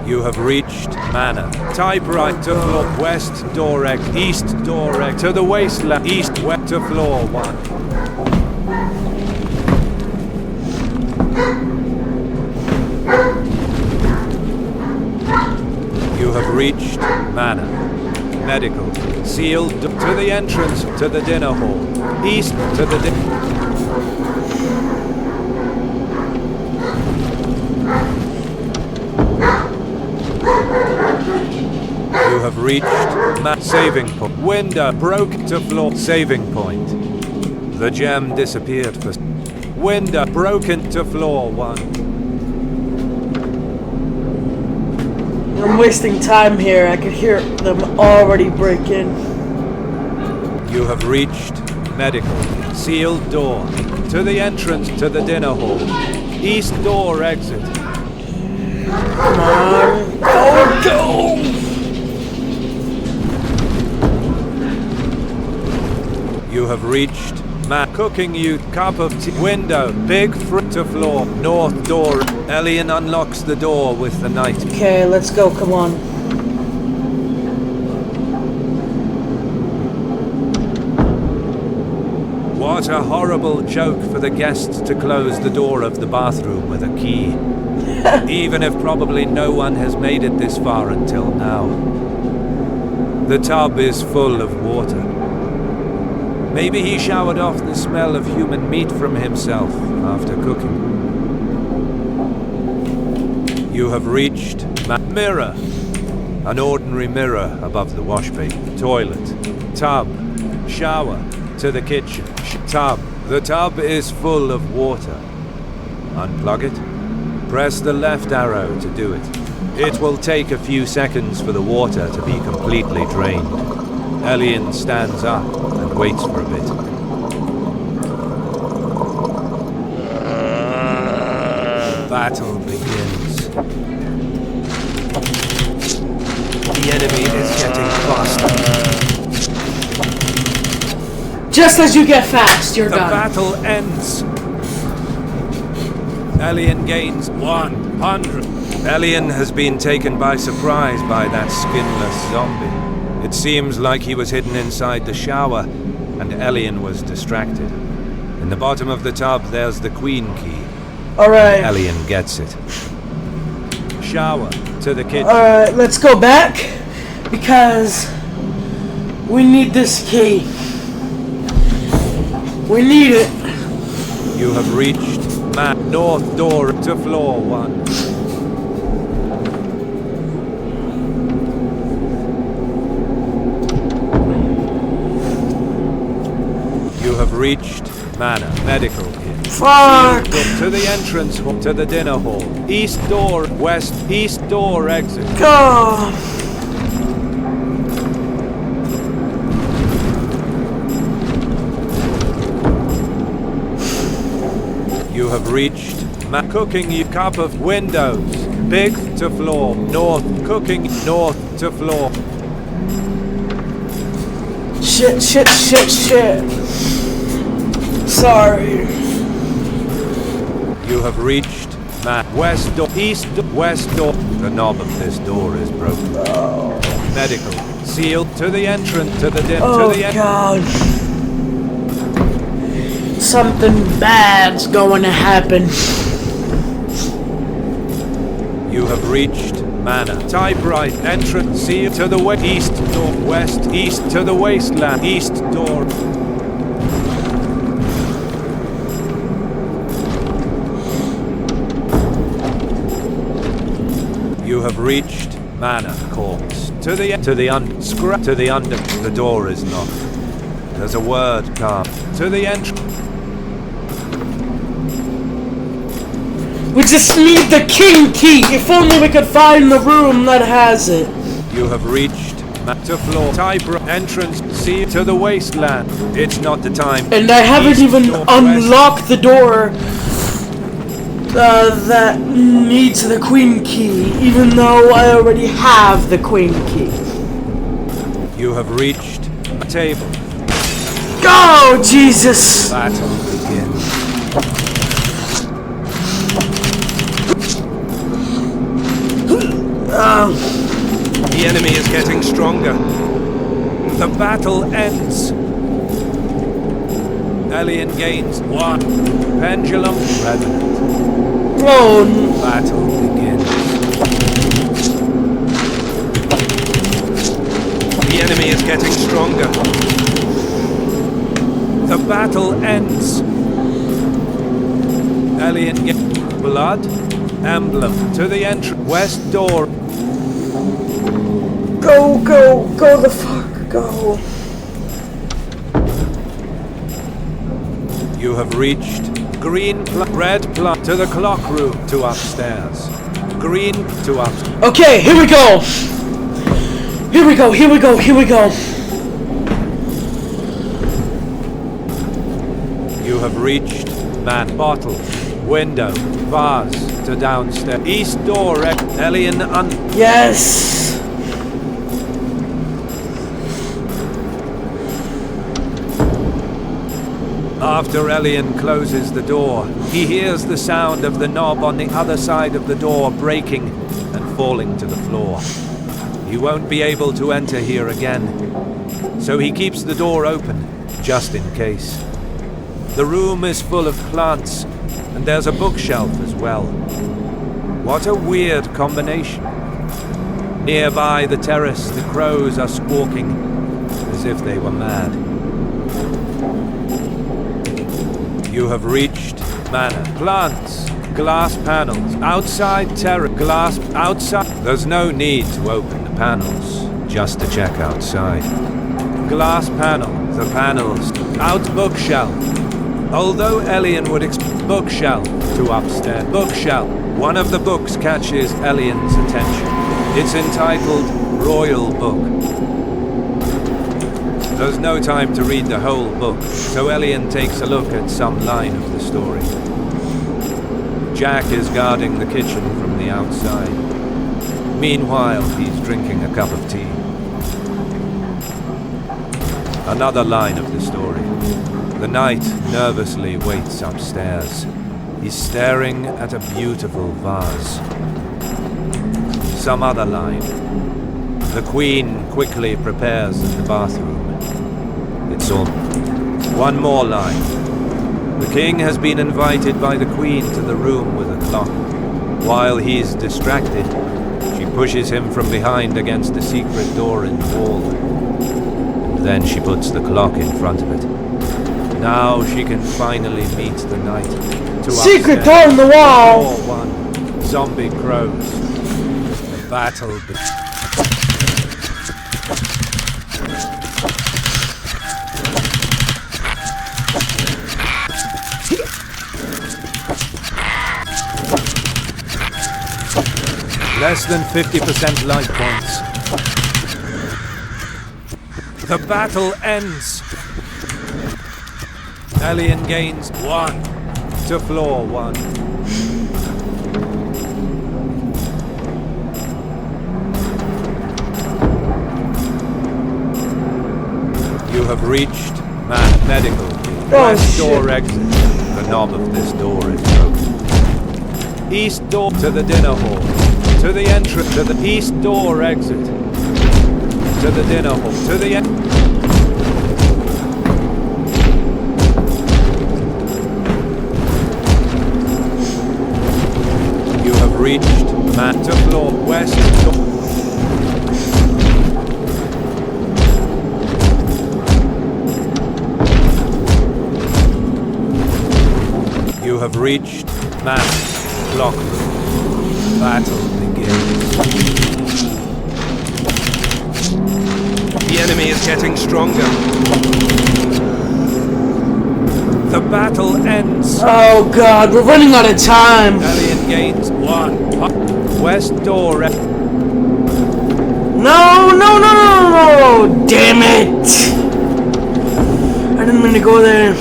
[SPEAKER 3] You have reached Manor. Typewriter floor. West door exit. East door exit. To the wasteland. East west to floor 1. You have reached Manor. Medical. Sealed to the entrance to the dinner hall. East to the You have reached saving point. Window broke to floor. Saving point. The gem disappeared for window broken to floor 1.
[SPEAKER 2] I'm wasting time here. I could hear them already break in.
[SPEAKER 3] You have reached medical. Sealed door. To the entrance to the dinner hall. East door exit.
[SPEAKER 2] Come on. Go!
[SPEAKER 3] You have reached cooking you cup of tea. Window. Big to floor. North door. Elian unlocks the door with the knight.
[SPEAKER 2] Okay, let's go. Come on.
[SPEAKER 3] What a horrible joke for the guests to close the door of the bathroom with a key. Even if probably no one has made it this far until now. The tub is full of water. Maybe he showered off the smell of human meat from himself after cooking. You have reached mirror. An ordinary mirror above the wash basin. Toilet. Tub. Shower. To the kitchen. Tub. The tub is full of water. Unplug it. Press the left arrow to do it. It will take a few seconds for the water to be completely drained. Elian stands up and waits for a bit. Battle begins. The enemy is getting faster.
[SPEAKER 2] Just as you get fast, you're
[SPEAKER 3] The
[SPEAKER 2] done.
[SPEAKER 3] battle ends. Elian gains 100. Elian has been taken by surprise by that skinless zombie. It seems like he was hidden inside the shower, and Elian was distracted. In the bottom of the tub, there's the queen key.
[SPEAKER 2] Alright.
[SPEAKER 3] Elian gets it. Shower to the kitchen.
[SPEAKER 2] Alright, let's go back. Because we need this key. We need it.
[SPEAKER 3] You have reached north door to floor 1. You have reached Manor Medical here.
[SPEAKER 2] Fuck.
[SPEAKER 3] To the entrance to the dinner hall. East door, west, east door exit.
[SPEAKER 2] Go.
[SPEAKER 3] You have reached cooking you cup of windows. Big to floor. North cooking north to floor.
[SPEAKER 2] Shit. Sorry.
[SPEAKER 3] You have reached west door, east door, west door. The knob of this door is broken. Medical sealed to the entrance to the
[SPEAKER 2] Oh God. Something bad's going to happen.
[SPEAKER 3] You have reached Manor. Type right. Entrance sealed to the east door. West east to the wasteland. East door. You have reached Manor Corpse. To the under. The door is locked. There's a word carved. To the entrance.
[SPEAKER 2] We just need the king key. If only we could find the room that has it.
[SPEAKER 3] You have reached to floor. Type entrance. See to the wasteland. It's not the time.
[SPEAKER 2] And I haven't even unlocked the door that needs the queen key, even though I already have the queen key.
[SPEAKER 3] You have reached a table.
[SPEAKER 2] Go, Jesus!
[SPEAKER 3] Battle begins. The enemy is getting stronger. The battle ends. Elian gains 1. Pendulum Revenant.
[SPEAKER 2] Oh,
[SPEAKER 3] Battle begins. enemy is getting stronger. The battle ends. Elian gets blood emblem to the entrance. West door.
[SPEAKER 2] Go the fuck, go.
[SPEAKER 3] You have reached red to the clock room to upstairs. Green to up.
[SPEAKER 2] Okay, here we go. Here we go.
[SPEAKER 3] You have reached man bottle, window, vase to downstairs. East door, Elian
[SPEAKER 2] Yes.
[SPEAKER 3] After Elian closes the door, he hears the sound of the knob on the other side of the door breaking and falling to the floor. He won't be able to enter here again, so he keeps the door open, just in case. The room is full of plants, and there's a bookshelf as well. What a weird combination. Nearby the terrace, the crows are squawking as if they were mad. You have reached manor. Plants, glass panels, outside terrace, glass, outside. There's no need to open the panels, just to check outside. Glass panel, the panels, out bookshelf. Although Elian would expect bookshelf to upstairs. Bookshelf. One of the books catches Elian's attention. It's entitled Royal Book. There's no time to read the whole book, so Elian takes a look at some line of the story. Jack is guarding the kitchen from the outside. Meanwhile, he's drinking a cup of tea. Another line of the story. The knight nervously waits upstairs. He's staring at a beautiful vase. Some other line. The queen quickly prepares in the bathroom. It's all. One more line. The king has been invited by the queen to the room with a clock. While he's distracted, she pushes him from behind against a secret door in the wall. And then she puts the clock in front of it. Now she can finally meet the knight.
[SPEAKER 2] Secret door in the wall!
[SPEAKER 3] 4-1. Zombie crows. The battle Less than 50% life points. The battle ends. Elian gains 1 to floor 1. You have reached medical. West door exit. The knob of this door is broken. East door to the dinner hall. To the entrance, to the east door exit. To the dinner hall, to the end. You have reached to floor west door. You have reached clock room. Battle. The enemy is getting stronger. The battle ends.
[SPEAKER 2] Oh god, we're running out of time.
[SPEAKER 3] Elian gains 1. West door.
[SPEAKER 2] No! Damn it! I didn't mean to go there.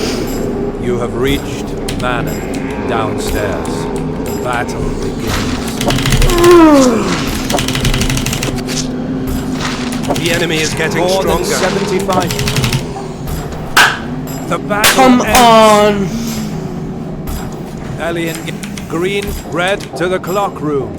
[SPEAKER 3] You have reached manor downstairs. The battle begins. The enemy is getting
[SPEAKER 4] More
[SPEAKER 3] stronger.
[SPEAKER 4] than 75.
[SPEAKER 3] The battle
[SPEAKER 2] Come
[SPEAKER 3] ends.
[SPEAKER 2] on!
[SPEAKER 3] Elian, green, red to the clock room.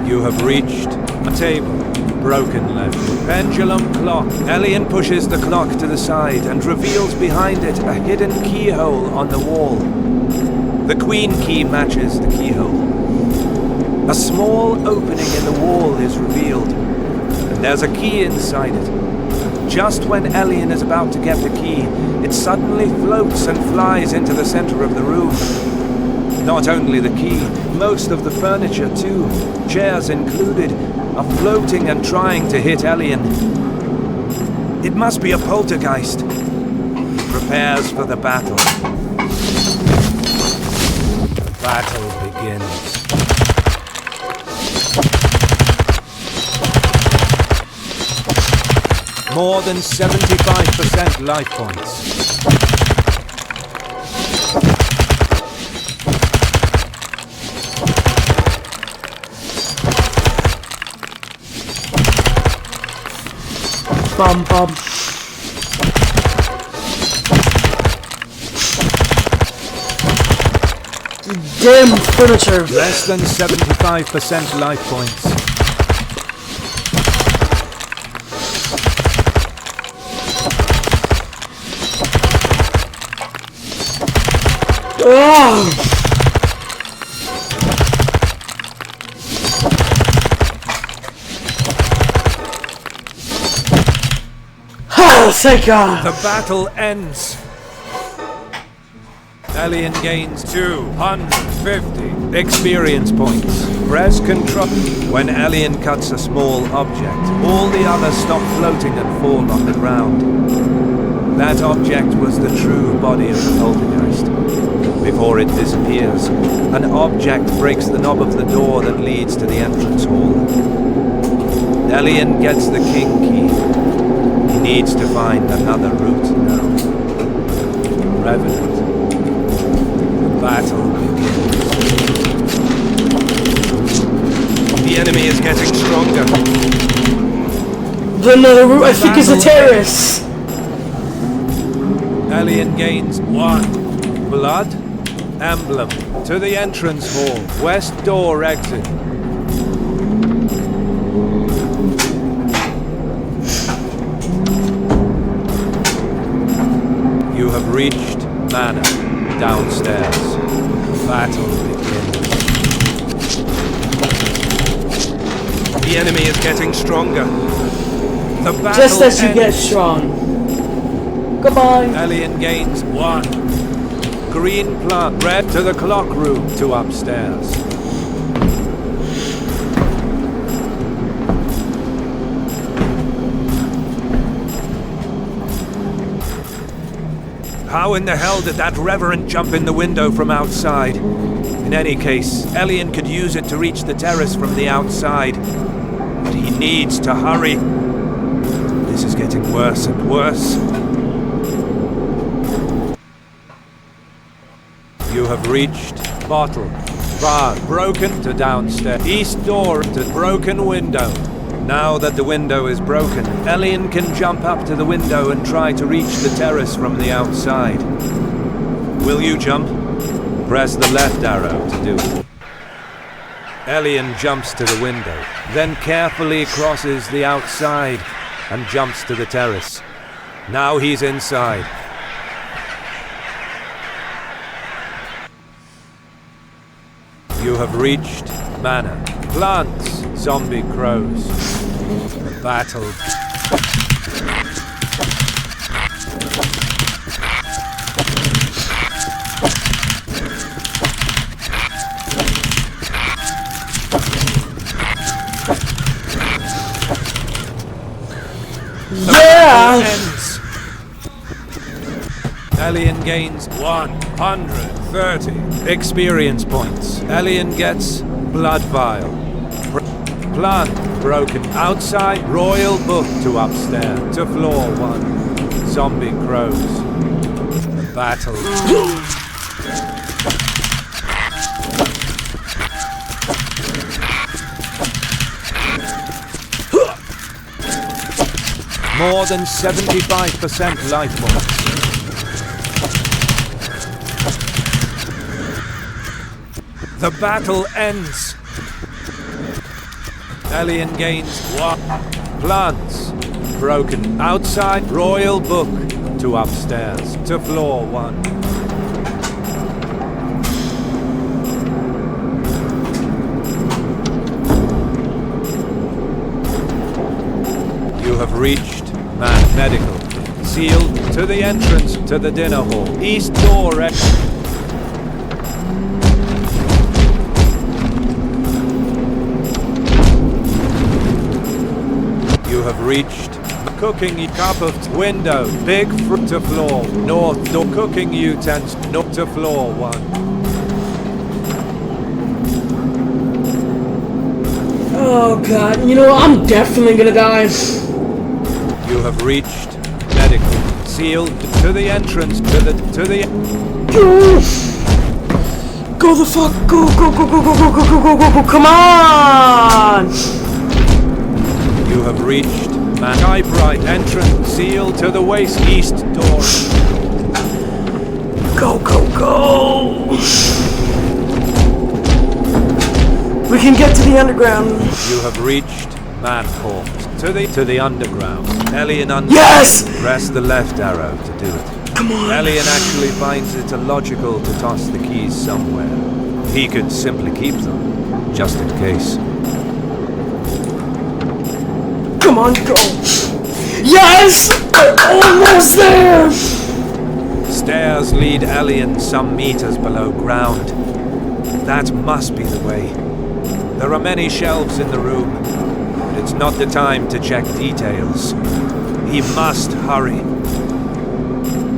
[SPEAKER 3] You have reached a table. Broken level. Pendulum clock. Elian pushes the clock to the side and reveals behind it a hidden keyhole on the wall. The queen key matches the keyhole. A small opening in the wall is revealed, and there's a key inside it. Just when Elian is about to get the key, it suddenly floats and flies into the center of the room. Not only the key, most of the furniture too, chairs included, are floating and trying to hit Elian. It must be a poltergeist. He prepares for the battle. The battle begins. More than 75% life points.
[SPEAKER 2] Bum bum. Damn furniture.
[SPEAKER 3] Less than 75% life points.
[SPEAKER 2] Oh! Oh, thank God!
[SPEAKER 3] The battle ends. Elian gains 250 experience points. Press control. When Elian cuts a small object, all the others stop floating and fall on the ground. That object was the true body of the poltergeist. Before it disappears, an object breaks the knob of the door that leads to the entrance hall. Elian gets the king key. He needs to find another route now. Revenant. The battle begins. The enemy is getting stronger.
[SPEAKER 2] Another route, I think, is a terrace.
[SPEAKER 3] Elian gains 1 blood emblem to the entrance hall. West door exit. You have reached Manor downstairs. Battle begins. The enemy is getting stronger. The battle
[SPEAKER 2] Just as you
[SPEAKER 3] ends.
[SPEAKER 2] get strong. Goodbye.
[SPEAKER 3] Elian gains 1. Green plant. Red to the clock room to upstairs. How in the hell did that Reverend jump in the window from outside? In any case, Elian could use it to reach the terrace from the outside. But he needs to hurry. This is getting worse and worse. You have reached bottle. Bar broken to downstairs. East door to broken window. Now that the window is broken, Elian can jump up to the window and try to reach the terrace from the outside. Will you jump? Press the left arrow to do it. Elian jumps to the window, then carefully crosses the outside and jumps to the terrace. Now he's inside. You have reached Manor. Plants, zombie crows. The battle.
[SPEAKER 2] Yeah!
[SPEAKER 3] Ends. Elian gains 130 experience points. Elian gets blood vial. Plant broken. Outside royal book to upstairs. To floor 1. Zombie crows. The battle. More than 75% life points. The battle ends. Elian gains 1. Plants broken. Outside royal book to upstairs. To floor 1. reached Man Medical. Sealed to the entrance to the dinner hall. East door exit. You have reached cooking cup of window. Big fruit to floor. North door cooking utensils. North to floor 1.
[SPEAKER 2] Oh god, you know, I'm definitely gonna die.
[SPEAKER 3] You have reached medical. Sealed to the entrance to the
[SPEAKER 2] Go the fuck, go, come on!
[SPEAKER 3] You have reached Typewrite entrance. Sealed to the waste east door.
[SPEAKER 2] Go. We can get to the underground.
[SPEAKER 3] You have reached Manport. To the underground. Elian
[SPEAKER 2] Yes!
[SPEAKER 3] Press the left arrow to do it.
[SPEAKER 2] Come on.
[SPEAKER 3] Elian actually finds it illogical to toss the keys somewhere. He could simply keep them, just in case.
[SPEAKER 2] Come on, go. Yes! I'm almost there!
[SPEAKER 3] Stairs lead Elian some meters below ground. That must be the way. There are many shelves in the room. It's not the time to check details. He must hurry.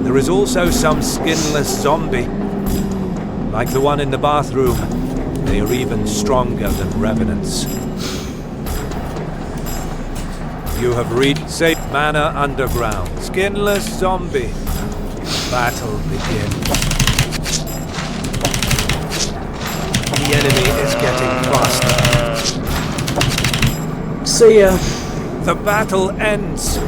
[SPEAKER 3] There is also some skinless zombie. Like the one in the bathroom, they are even stronger than revenants. You have reached Safe Manor Underground. Skinless zombie. Battle begins. The enemy is getting faster.
[SPEAKER 2] See ya.
[SPEAKER 3] The battle ends.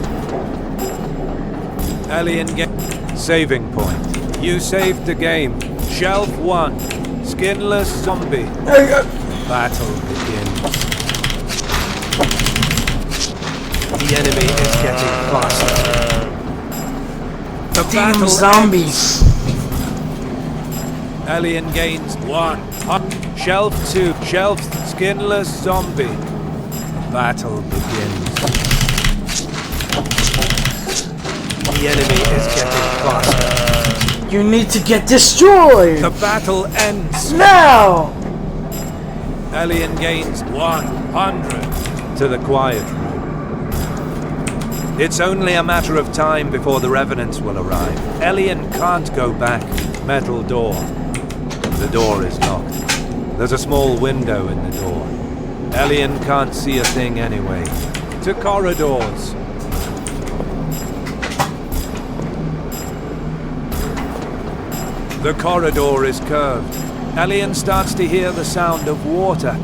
[SPEAKER 3] Elian get saving point. You saved the game. Shelf 1. Skinless zombie. Battle begins. The enemy is getting faster. The
[SPEAKER 2] Damn
[SPEAKER 3] battle
[SPEAKER 2] zombies.
[SPEAKER 3] ends. Elian gains 1. Shelf 2. Shelf skinless zombie. Battle begins. The enemy is getting faster.
[SPEAKER 2] You need to get destroyed.
[SPEAKER 3] The battle ends.
[SPEAKER 2] Now.
[SPEAKER 3] Elian gains 100 to the quiet room. It's only a matter of time before the revenants will arrive. Elian can't go back. Metal door. The door is locked. There's a small window in the door. Elian can't see a thing anyway. To corridors. The corridor is curved. Elian starts to hear the sound of water.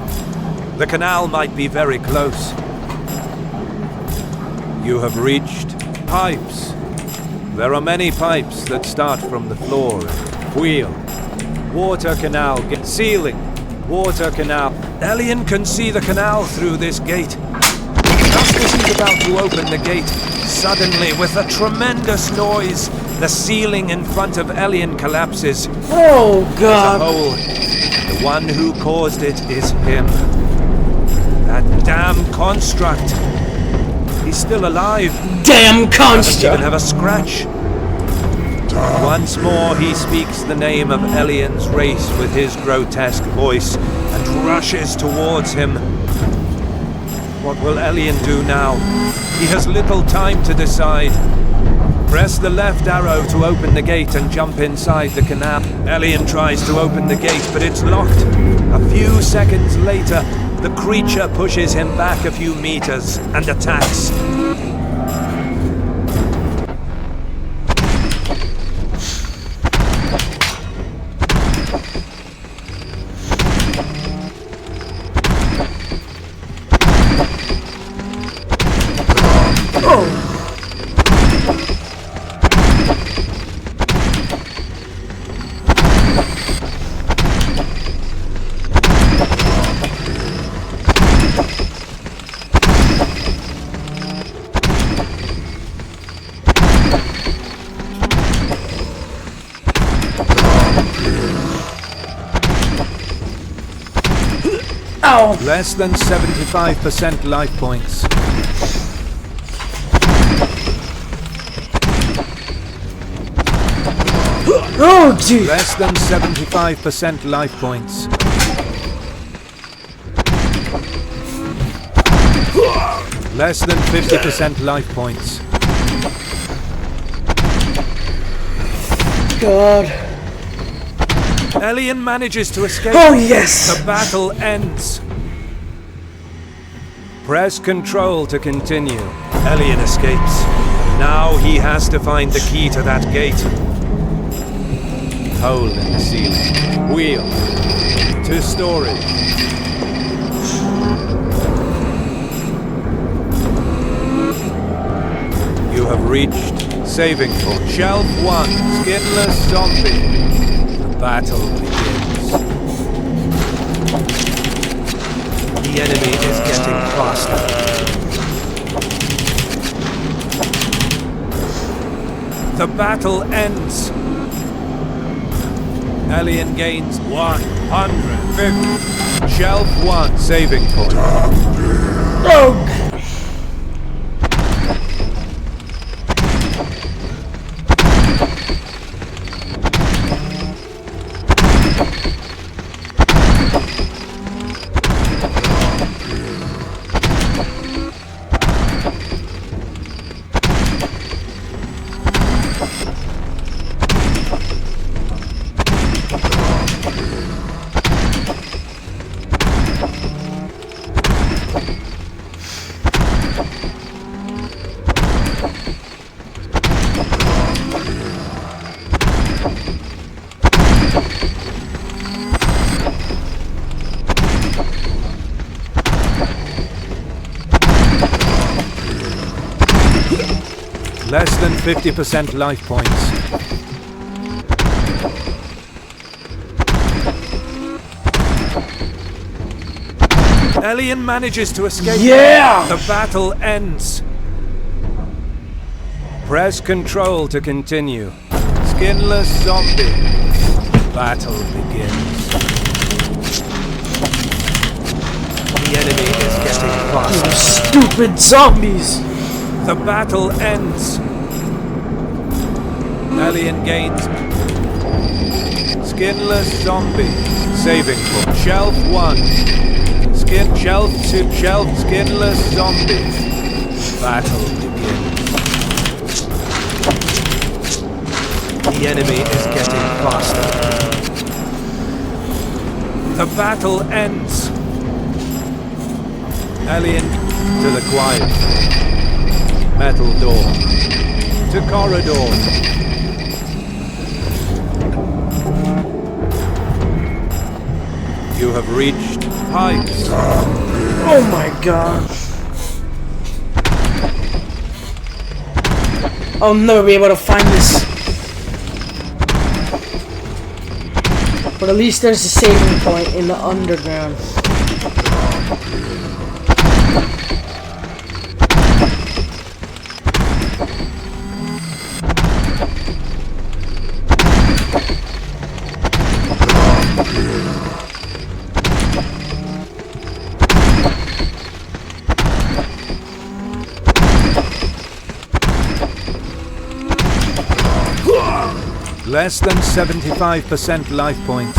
[SPEAKER 3] The canal might be very close. You have reached pipes. There are many pipes that start from the floor. Wheel. Water canal. Ceiling. Water canal. Elian can see the canal through this gate. Just as he's about to open the gate, suddenly, with a tremendous noise, the ceiling in front of Elian collapses.
[SPEAKER 2] Oh
[SPEAKER 3] As a
[SPEAKER 2] god.
[SPEAKER 3] whole, the one who caused it is him. That damn construct. He's still alive.
[SPEAKER 2] Damn
[SPEAKER 3] Doesn't even
[SPEAKER 2] construct.
[SPEAKER 3] have a scratch. Once more he speaks the name of Elian's race with his grotesque voice and rushes towards him. What will Elian do now? He has little time to decide. Press the left arrow to open the gate and jump inside the canal. Elian tries to open the gate, but it's locked. A few seconds later, the creature pushes him back a few meters and attacks.
[SPEAKER 2] Ow.
[SPEAKER 3] Less than 75% life points.
[SPEAKER 2] Oh, dude.
[SPEAKER 3] Less than 75% life points. Less than 50% life points.
[SPEAKER 2] God.
[SPEAKER 3] Elian manages to escape.
[SPEAKER 2] Oh, yes.
[SPEAKER 3] The battle ends. Press control to continue. Elian escapes. Now he has to find the key to that gate. Hole in the ceiling. Wheel. To storage. You have reached saving point. Shelf 1. Skinless zombie. The battle begins. The enemy is getting faster. The battle ends. Elian gains 150. Shelf 1. Saving point.
[SPEAKER 2] Oh.
[SPEAKER 3] Less than 50% life points. Elian manages to escape.
[SPEAKER 2] Yeah!
[SPEAKER 3] The battle ends. Press control to continue. Skinless zombie. Battle begins. The enemy is getting faster.
[SPEAKER 2] Stupid zombies.
[SPEAKER 3] The battle ends. Elian gains. Skinless zombie. Saving point. Shelf 1. Shelf 2. Shelf. Skinless zombie. Battle begins. The enemy is getting faster. The battle ends. Elian to the quiet. Metal door. To corridor. You have reached pipes.
[SPEAKER 2] Oh my god. I'll never be able to find this. But at least there's a saving point in the underground.
[SPEAKER 3] Less than 75% life points.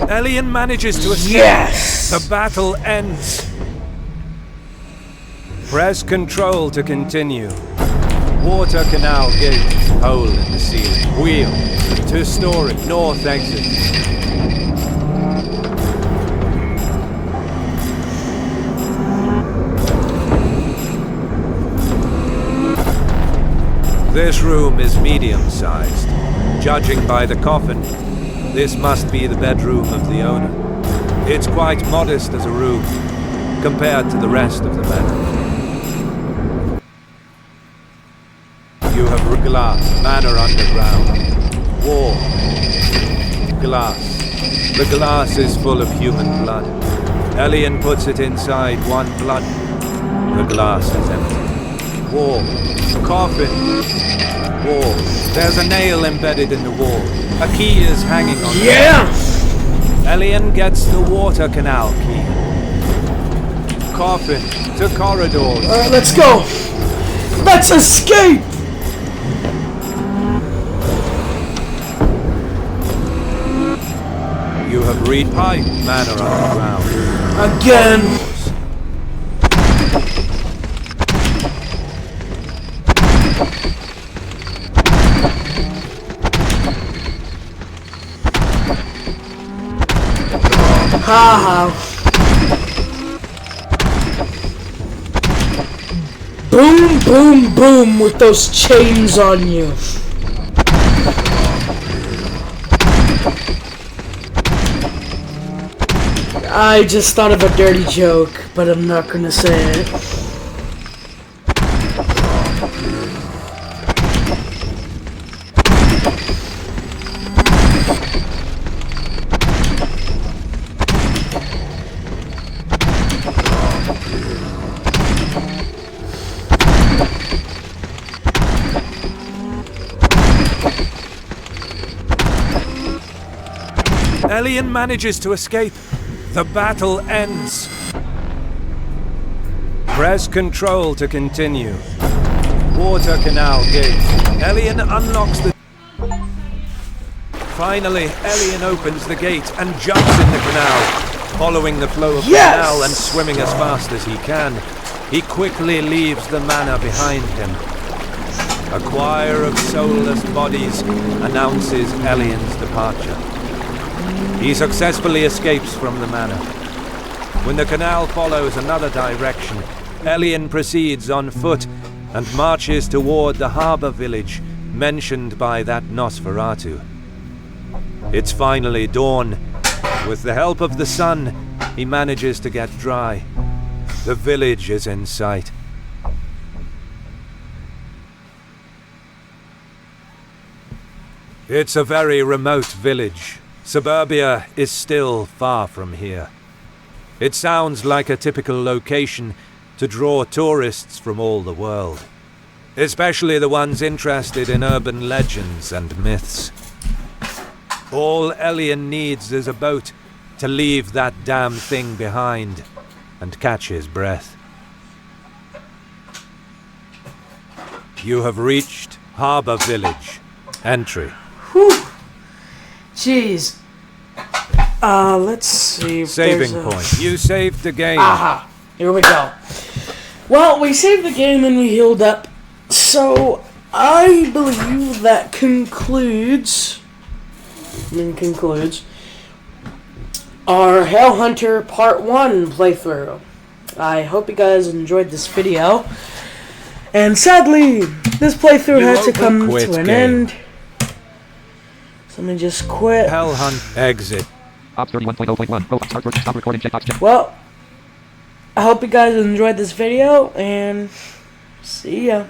[SPEAKER 3] Elian manages to escape.
[SPEAKER 2] Yes!
[SPEAKER 3] The battle ends. Press control to continue. Water canal gate. Hole in the ceiling. Wheel. To storage. North exit. This room is medium-sized. Judging by the coffin, this must be the bedroom of the owner. It's quite modest as a room, compared to the rest of the manor. You have glass, manor underground, wall, glass. The glass is full of human blood. Elian puts it inside one blood. The glass is empty. Wall. Coffin. Wall. There's a nail embedded in the wall. A key is hanging on it.
[SPEAKER 2] Yeah!
[SPEAKER 3] Elian gets the water canal key. Coffin to corridors.
[SPEAKER 2] Alright, let's go! Let's escape!
[SPEAKER 3] You have reached High Manor underground.
[SPEAKER 2] Again! Haha. Boom, boom, boom with those chains on you. I just thought of a dirty joke, but I'm not gonna say it.
[SPEAKER 3] Elian manages to escape. The battle ends. Press control to continue. Water canal gate. Elian unlocks the... Finally, Elian opens the gate and jumps in the canal, following the flow of the canal and swimming as fast as he can. He quickly leaves the manor behind him. A choir of soulless bodies announces Elian's departure. He successfully escapes from the manor. When the canal follows another direction, Elian proceeds on foot and marches toward the harbour village mentioned by that Nosferatu. It's finally dawn. With the help of the sun, he manages to get dry. The village is in sight. It's a very remote village. Suburbia is still far from here. It sounds like a typical location to draw tourists from all the world, especially the ones interested in urban legends and myths. All Elian needs is a boat to leave that damn thing behind and catch his breath. You have reached Harbour Village. Entry.
[SPEAKER 2] Whew. Jeez. Let's see if
[SPEAKER 3] Saving
[SPEAKER 2] there's a...
[SPEAKER 3] point. You saved the game.
[SPEAKER 2] Aha. Here we go. Well, we saved the game and we healed up. So, I believe that concludes our Hell Hunter Part 1 playthrough. I hope you guys enjoyed this video. And sadly, this playthrough had to come to an end. So let me just quit.
[SPEAKER 3] Hell Hunt. Exit.
[SPEAKER 1] Ops 31.0.1. Go. Stop recording. Checkbox.
[SPEAKER 2] Well, I hope you guys enjoyed this video, and see ya.